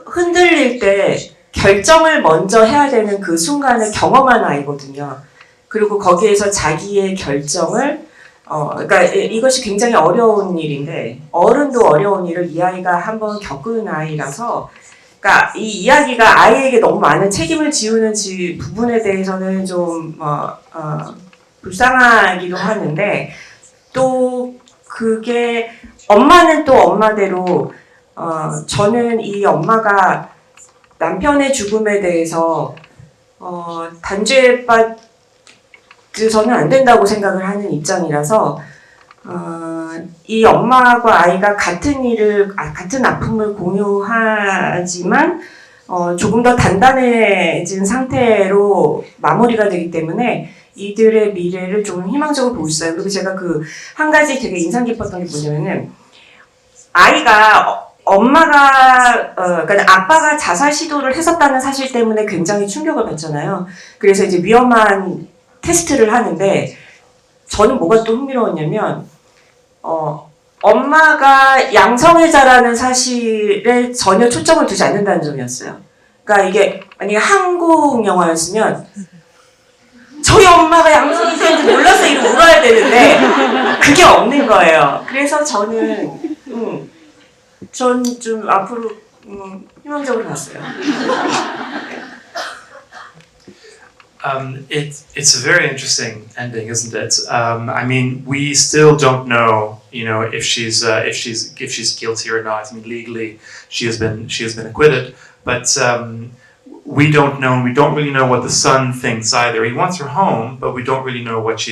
흔들릴 때, 결정을 먼저 해야 되는 그 순간을 경험한 아이거든요. 그리고 거기에서 자기의 결정을 그러니까 이것이 굉장히 어려운 일인데 어른도 어려운 일을 이 아이가 한번 겪은 아이라서 그러니까 이 이야기가 아이에게 너무 많은 책임을 지우는 부분에 대해서는 좀 불쌍하기도 하는데 또 그게 엄마는 또 엄마대로 저는 이 엄마가 남편의 죽음에 대해서 단죄 받으서는 안 된다고 생각을 하는 입장이라서 이 엄마와 아이가 같은 아픔을 공유하지만 조금 더 단단해진 상태로 마무리가 되기 때문에 이들의 미래를 좀 희망적으로 보고 있어요. 그리고 제가 한 가지 되게 인상 깊었던 게 뭐냐면은 아이가 그러니까 아빠가 자살 시도를 했었다는 사실 때문에 굉장히 충격을 받잖아요. 그래서 이제 위험한 테스트를 하는데 저는 뭐가 또 흥미로웠냐면 엄마가 양성애자라는 사실에 전혀 초점을 두지 않는다는 점이었어요. 그러니까 이게 만약에 한국 영화였으면 저희 엄마가 양성애자인지 몰라서 이렇게 울어야 되는데 그게 없는 거예요. 그래서 저는 전 좀 앞으로 희망적으로 봤어요. It's a very interesting ending, isn't it? I mean, we still don't know, if she's guilty or not. I mean, legally, she has been acquitted, but we don't know. We don't really know what the son thinks either. He wants her home, but we don't really know what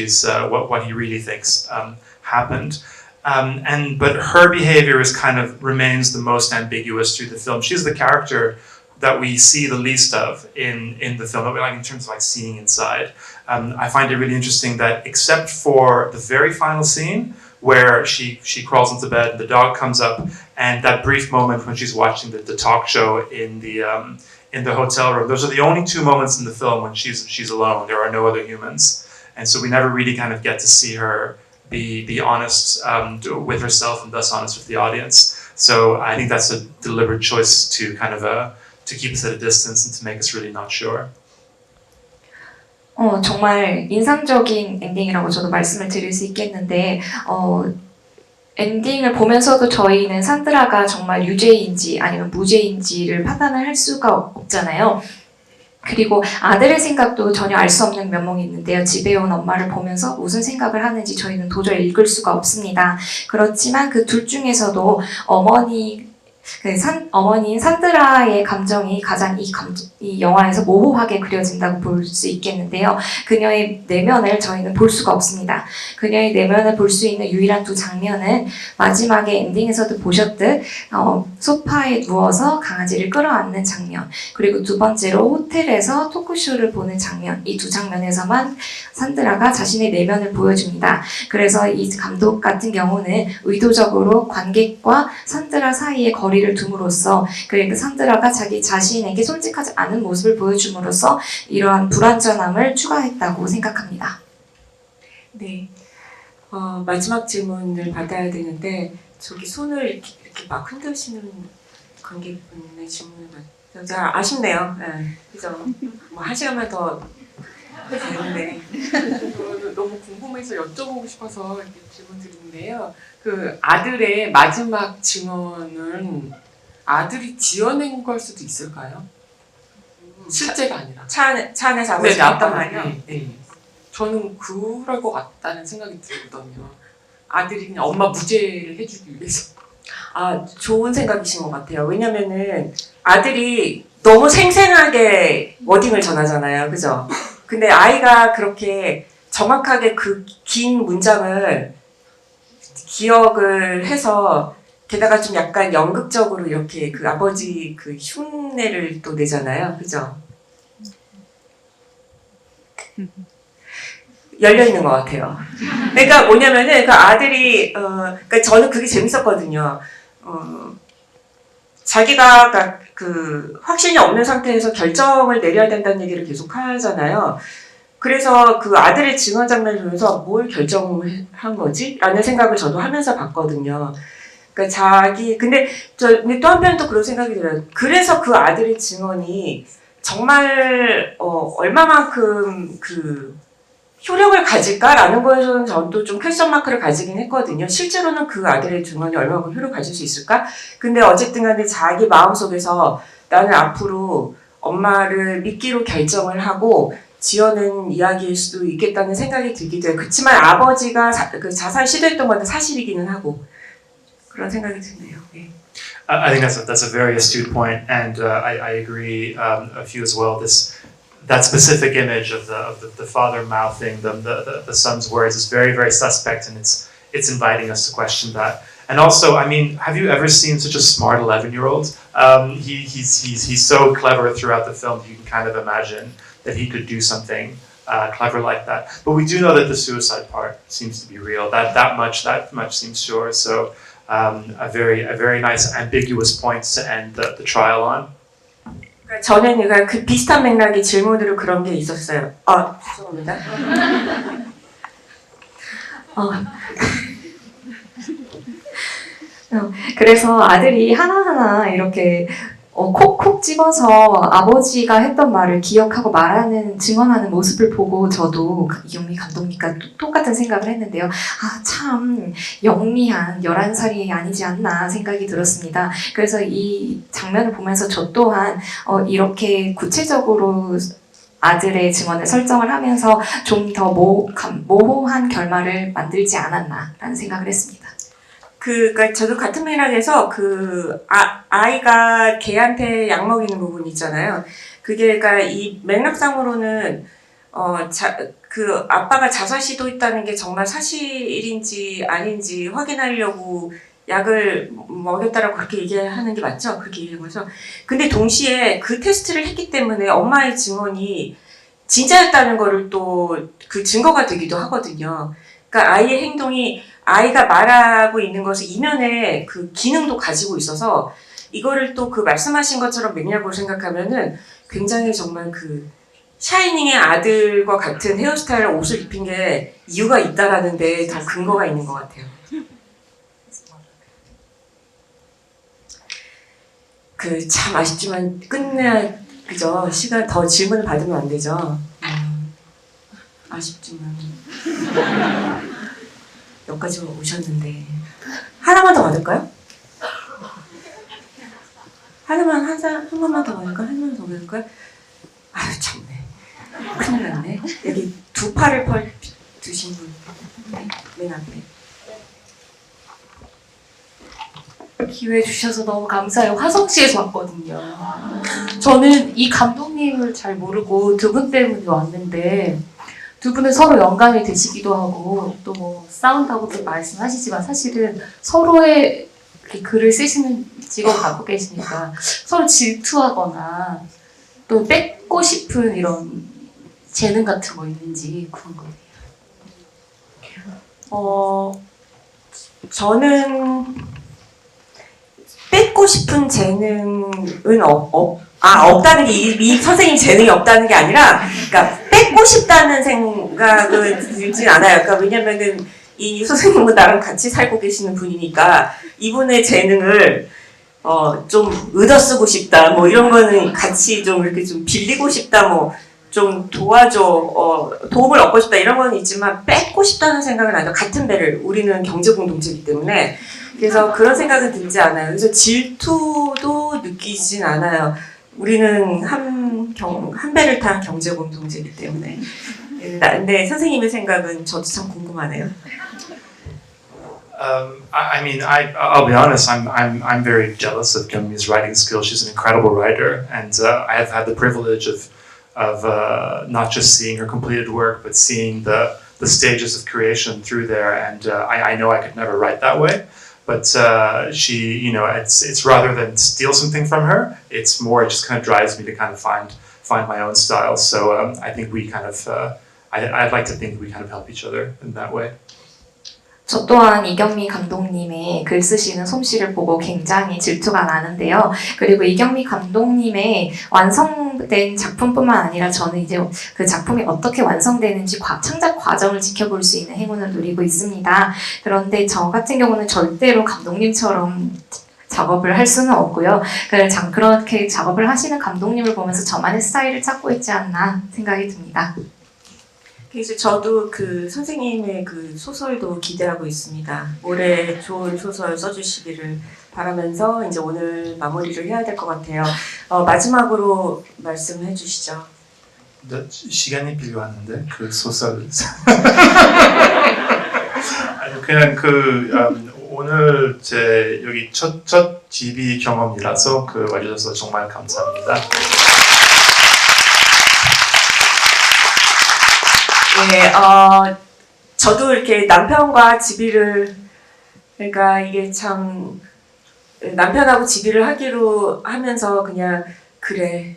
what he really thinks happened. But her behavior remains the most ambiguous through the film. She's the character that we see the least of in the film, in terms of seeing inside. I find it really interesting that except for the very final scene where she crawls into bed, the dog comes up, and that brief moment when she's watching the talk show in the hotel room, those are the only two moments in the film when she's alone. There are no other humans, and so we never really get to see her be honest with herself and thus honest with the audience. So I think that's a deliberate choice to to keep us at a distance and to make us really not sure. 정말 인상적인 엔딩이라고 저도 말씀을 드릴 수 있겠는데 엔딩을 보면서도 저희는 산드라가 정말 유죄인지 아니면 무죄인지를 판단을 할 수가 없잖아요. 그리고 아들의 생각도 전혀 알 수 없는 면목이 있는데요. 집에 온 엄마를 보면서 무슨 생각을 하는지 저희는 도저히 읽을 수가 없습니다. 그렇지만 그 둘 중에서도 어머니 어머니인 산드라의 감정이 가장 이 영화에서 모호하게 그려진다고 볼 수 있겠는데요. 그녀의 내면을 저희는 볼 수가 없습니다. 그녀의 내면을 볼 수 있는 유일한 두 장면은 마지막에 엔딩에서도 보셨듯 소파에 누워서 강아지를 끌어안는 장면, 그리고 두 번째로 호텔에서 토크쇼를 보는 장면, 이 두 장면에서만 산드라가 자신의 내면을 보여줍니다. 그래서 이 감독 같은 경우는 의도적으로 관객과 산드라 사이에 거리를 둠으로써, 그러니까 산드라가 자기 자신에게 솔직하지 않은 모습을 보여줌으로써 이러한 불완전함을 추가했다고 생각합니다. 네. 마지막 질문을 받아야 되는데 저기 손을 이렇게 막 흔드시는 관객분의 질문을 제가 아쉽네요. 네. 그죠? 뭐 한 시간만 더 해도 되는데. 너무 궁금해서 여쭤보고 싶어서 이렇게 질문 드리는데요. 그 아들의 마지막 증언은 아들이 지어낸 걸 수도 있을까요? 실제가 아니라. 차 안에서 아버지가 했단 말이요. 네, 네. 저는 그럴 것 같다는 생각이 들거든요. 아들이 그냥 엄마 무죄를 해주기 위해서. 좋은 생각이신 것 같아요. 왜냐면은 아들이 너무 생생하게 워딩을 전하잖아요. 그죠? 근데 아이가 그렇게 정확하게 그 긴 문장을 기억을 해서 게다가 좀 약간 연극적으로 이렇게 그 아버지 그 흉내를 또 내잖아요. 그죠? 열려 있는 것 같아요. 그러니까 뭐냐면은 그 아들이 그러니까 저는 그게 재밌었거든요. 자기가 그 확신이 없는 상태에서 결정을 내려야 된다는 얘기를 계속 하잖아요. 그래서 그 아들의 증언 장면을 보면서 뭘 결정을 한 거지? 라는 생각을 저도 하면서 봤거든요. 그러니까 근데 또 한편 또 그런 생각이 들어요. 그래서 그 아들의 증언이 정말 얼마만큼 그 효력을 가질까라는 거에서는 저도 좀 퀘스천 마크를 가지긴 했거든요. 실제로는 그 아들의 증언이 얼마만큼 효력을 가질 수 있을까? 근데 어쨌든 간에 자기 마음속에서 나는 앞으로 엄마를 믿기로 결정을 하고 지어낸 이야기일 수도 있겠다는 생각이 들기도 해요. 그렇지만 아버지가 그 자살 시도했던 건 사실이기는 하고 그런 생각이 드네요. 네. I think that's a very astute point, and I agree with you as well. That specific image of the father mouthing the son's words is very, very suspect, and it's inviting us to question that. And also, I mean, have you ever seen such a smart 11-year-old? He's so clever throughout the film. You can kind of imagine that he could do something clever like that. But we do know that the suicide part seems to be real. That much seems sure. So a very nice ambiguous point to end the trial on. 저는 그 비슷한 맥락의 질문으로 그런 게 있었어요. 죄송합니다. 그래서 아들이 하나하나 이렇게 콕콕 집어서 아버지가 했던 말을 기억하고 말하는, 증언하는 모습을 보고 저도 이경미 감독님과 똑같은 생각을 했는데요. 참 영리한 11살이 아니지 않나 생각이 들었습니다. 그래서 이 장면을 보면서 저 또한 이렇게 구체적으로 아들의 증언을 설정을 하면서 좀 더 모호한 결말을 만들지 않았나라는 생각을 했습니다. 그러니까 저도 같은 맥락에서 아이가 개한테 약 먹이는 부분 있잖아요. 그게 그러니까 이 맥락상으로는 그 아빠가 자살 시도했다는 게 정말 사실인지 아닌지 확인하려고 약을 먹였다라고 그렇게 얘기하는 게 맞죠? 그렇게 얘기하면서. 근데 동시에 그 테스트를 했기 때문에 엄마의 증언이 진짜였다는 거를 또 그 증거가 되기도 하거든요. 그러니까 아이의 행동이 아이가 말하고 있는 것을 이면에 그 기능도 가지고 있어서 이거를 또 그 말씀하신 것처럼 맥락으로 생각하면은 굉장히 정말 그 샤이닝의 아들과 같은 헤어스타일 옷을 입힌 게 이유가 있다라는 데 더 근거가 있는 것 같아요. 참 아쉽지만 끝내야, 그죠? 시간 더 질문을 받으면 안 되죠. 아쉽지만 여기까지 오셨는데 하나만 더 받을까요? 한 번만 더 받을까요? 한 번만 더 받을까요? 참네. 큰일 났네. 여기 두 팔을 드신 분. 맨 앞에. 기회 주셔서 너무 감사해요. 화성시에서 왔거든요. 저는 이 감독님을 잘 모르고 두 분 때문에 왔는데 두 분은 서로 영감이 되시기도 하고 또 뭐 싸운다고도 말씀하시지만 사실은 서로의 이렇게 글을 쓰시는 직업 갖고 계시니까 서로 질투하거나 또 뺏고 싶은 이런 재능 같은 거 있는지 궁금해요. 저는 뺏고 싶은 재능은 없다는 게 이 선생님 재능이 없다는 게 아니라, 그러니까 뺏고 싶다는 생각은 들진 않아요. 그러니까 왜냐면은 이 선생님은 나랑 같이 살고 계시는 분이니까 이분의 재능을 좀 얻어쓰고 싶다, 뭐 이런 거는 같이 좀 이렇게 좀 빌리고 싶다, 뭐 좀 도와줘, 도움을 얻고 싶다 이런 건 있지만 뺏고 싶다는 생각은 아니죠. 같은 배를, 우리는 경제 공동체이기 때문에. 그래서 그런 생각은 들지 않아요. 그래서 질투도 느끼진 않아요. 우리는 한 배를 탄 경제 공동체이기 때문에. 근데 선생님의 생각은 저도 참 궁금하네요. I mean, I'll be honest. I'm very jealous of Kyungmi's writing skills. She's an incredible writer, and I have had the privilege of not just seeing her completed work, but seeing the stages of creation through there. And I know I could never write that way, but she, you know, it's rather than steal something from her, it's more, it just kind of drives me to kind of find my own style. So I think we kind of, I'd like to think we kind of help each other in that way. 저 또한 이경미 감독님의 글 쓰시는 솜씨를 보고 굉장히 질투가 나는데요. 그리고 이경미 감독님의 완성된 작품뿐만 아니라 저는 이제 그 작품이 어떻게 완성되는지 창작 과정을 지켜볼 수 있는 행운을 누리고 있습니다. 그런데 저 같은 경우는 절대로 감독님처럼 작업을 할 수는 없고요. 그렇게 작업을 하시는 감독님을 보면서 저만의 스타일을 찾고 있지 않나 생각이 듭니다. 그래서 저도 그 선생님의 그 소설도 기대하고 있습니다. 올해 좋은 소설 써주시기를 바라면서 이제 오늘 마무리를 해야 될 것 같아요. 마지막으로 말씀해 주시죠. 시간이 필요한데 그 소설. 아니 그냥 오늘 제 여기 첫 집이 경험이라서 와주셔서 정말 감사합니다. 네, 저도 이렇게 남편과 집이를, 그러니까 이게 참, 남편하고 집이를 하기로 하면서 그냥, 그래,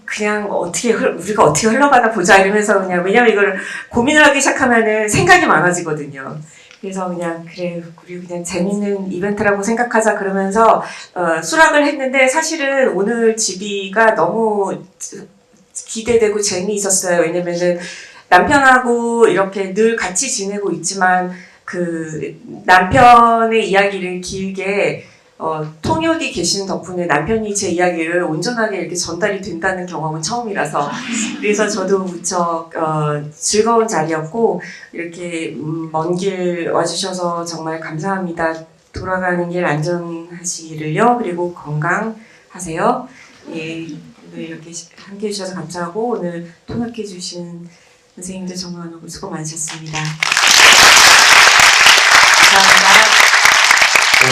그냥 우리가 어떻게 흘러가나 보자 이러면서 그냥, 왜냐면 이걸 고민을 하기 시작하면은 생각이 많아지거든요. 그래서 그냥, 그래, 우리 그냥 재밌는 이벤트라고 생각하자 그러면서, 수락을 했는데 사실은 오늘 집이가 너무 기대되고 재미있었어요. 왜냐면은 남편하고 이렇게 늘 같이 지내고 있지만 그 남편의 이야기를 길게 통역이 계신 덕분에 남편이 제 이야기를 온전하게 이렇게 전달이 된다는 경험은 처음이라서 그래서 저도 무척 즐거운 자리였고 이렇게 먼 길 와주셔서 정말 감사합니다. 돌아가는 길 안전하시기를요. 그리고 건강하세요. 예. 오늘 이렇게 함께 해주셔서 감사하고 오늘 통역해 주신 선생님들 정말 수고 많으셨습니다. 감사합니다.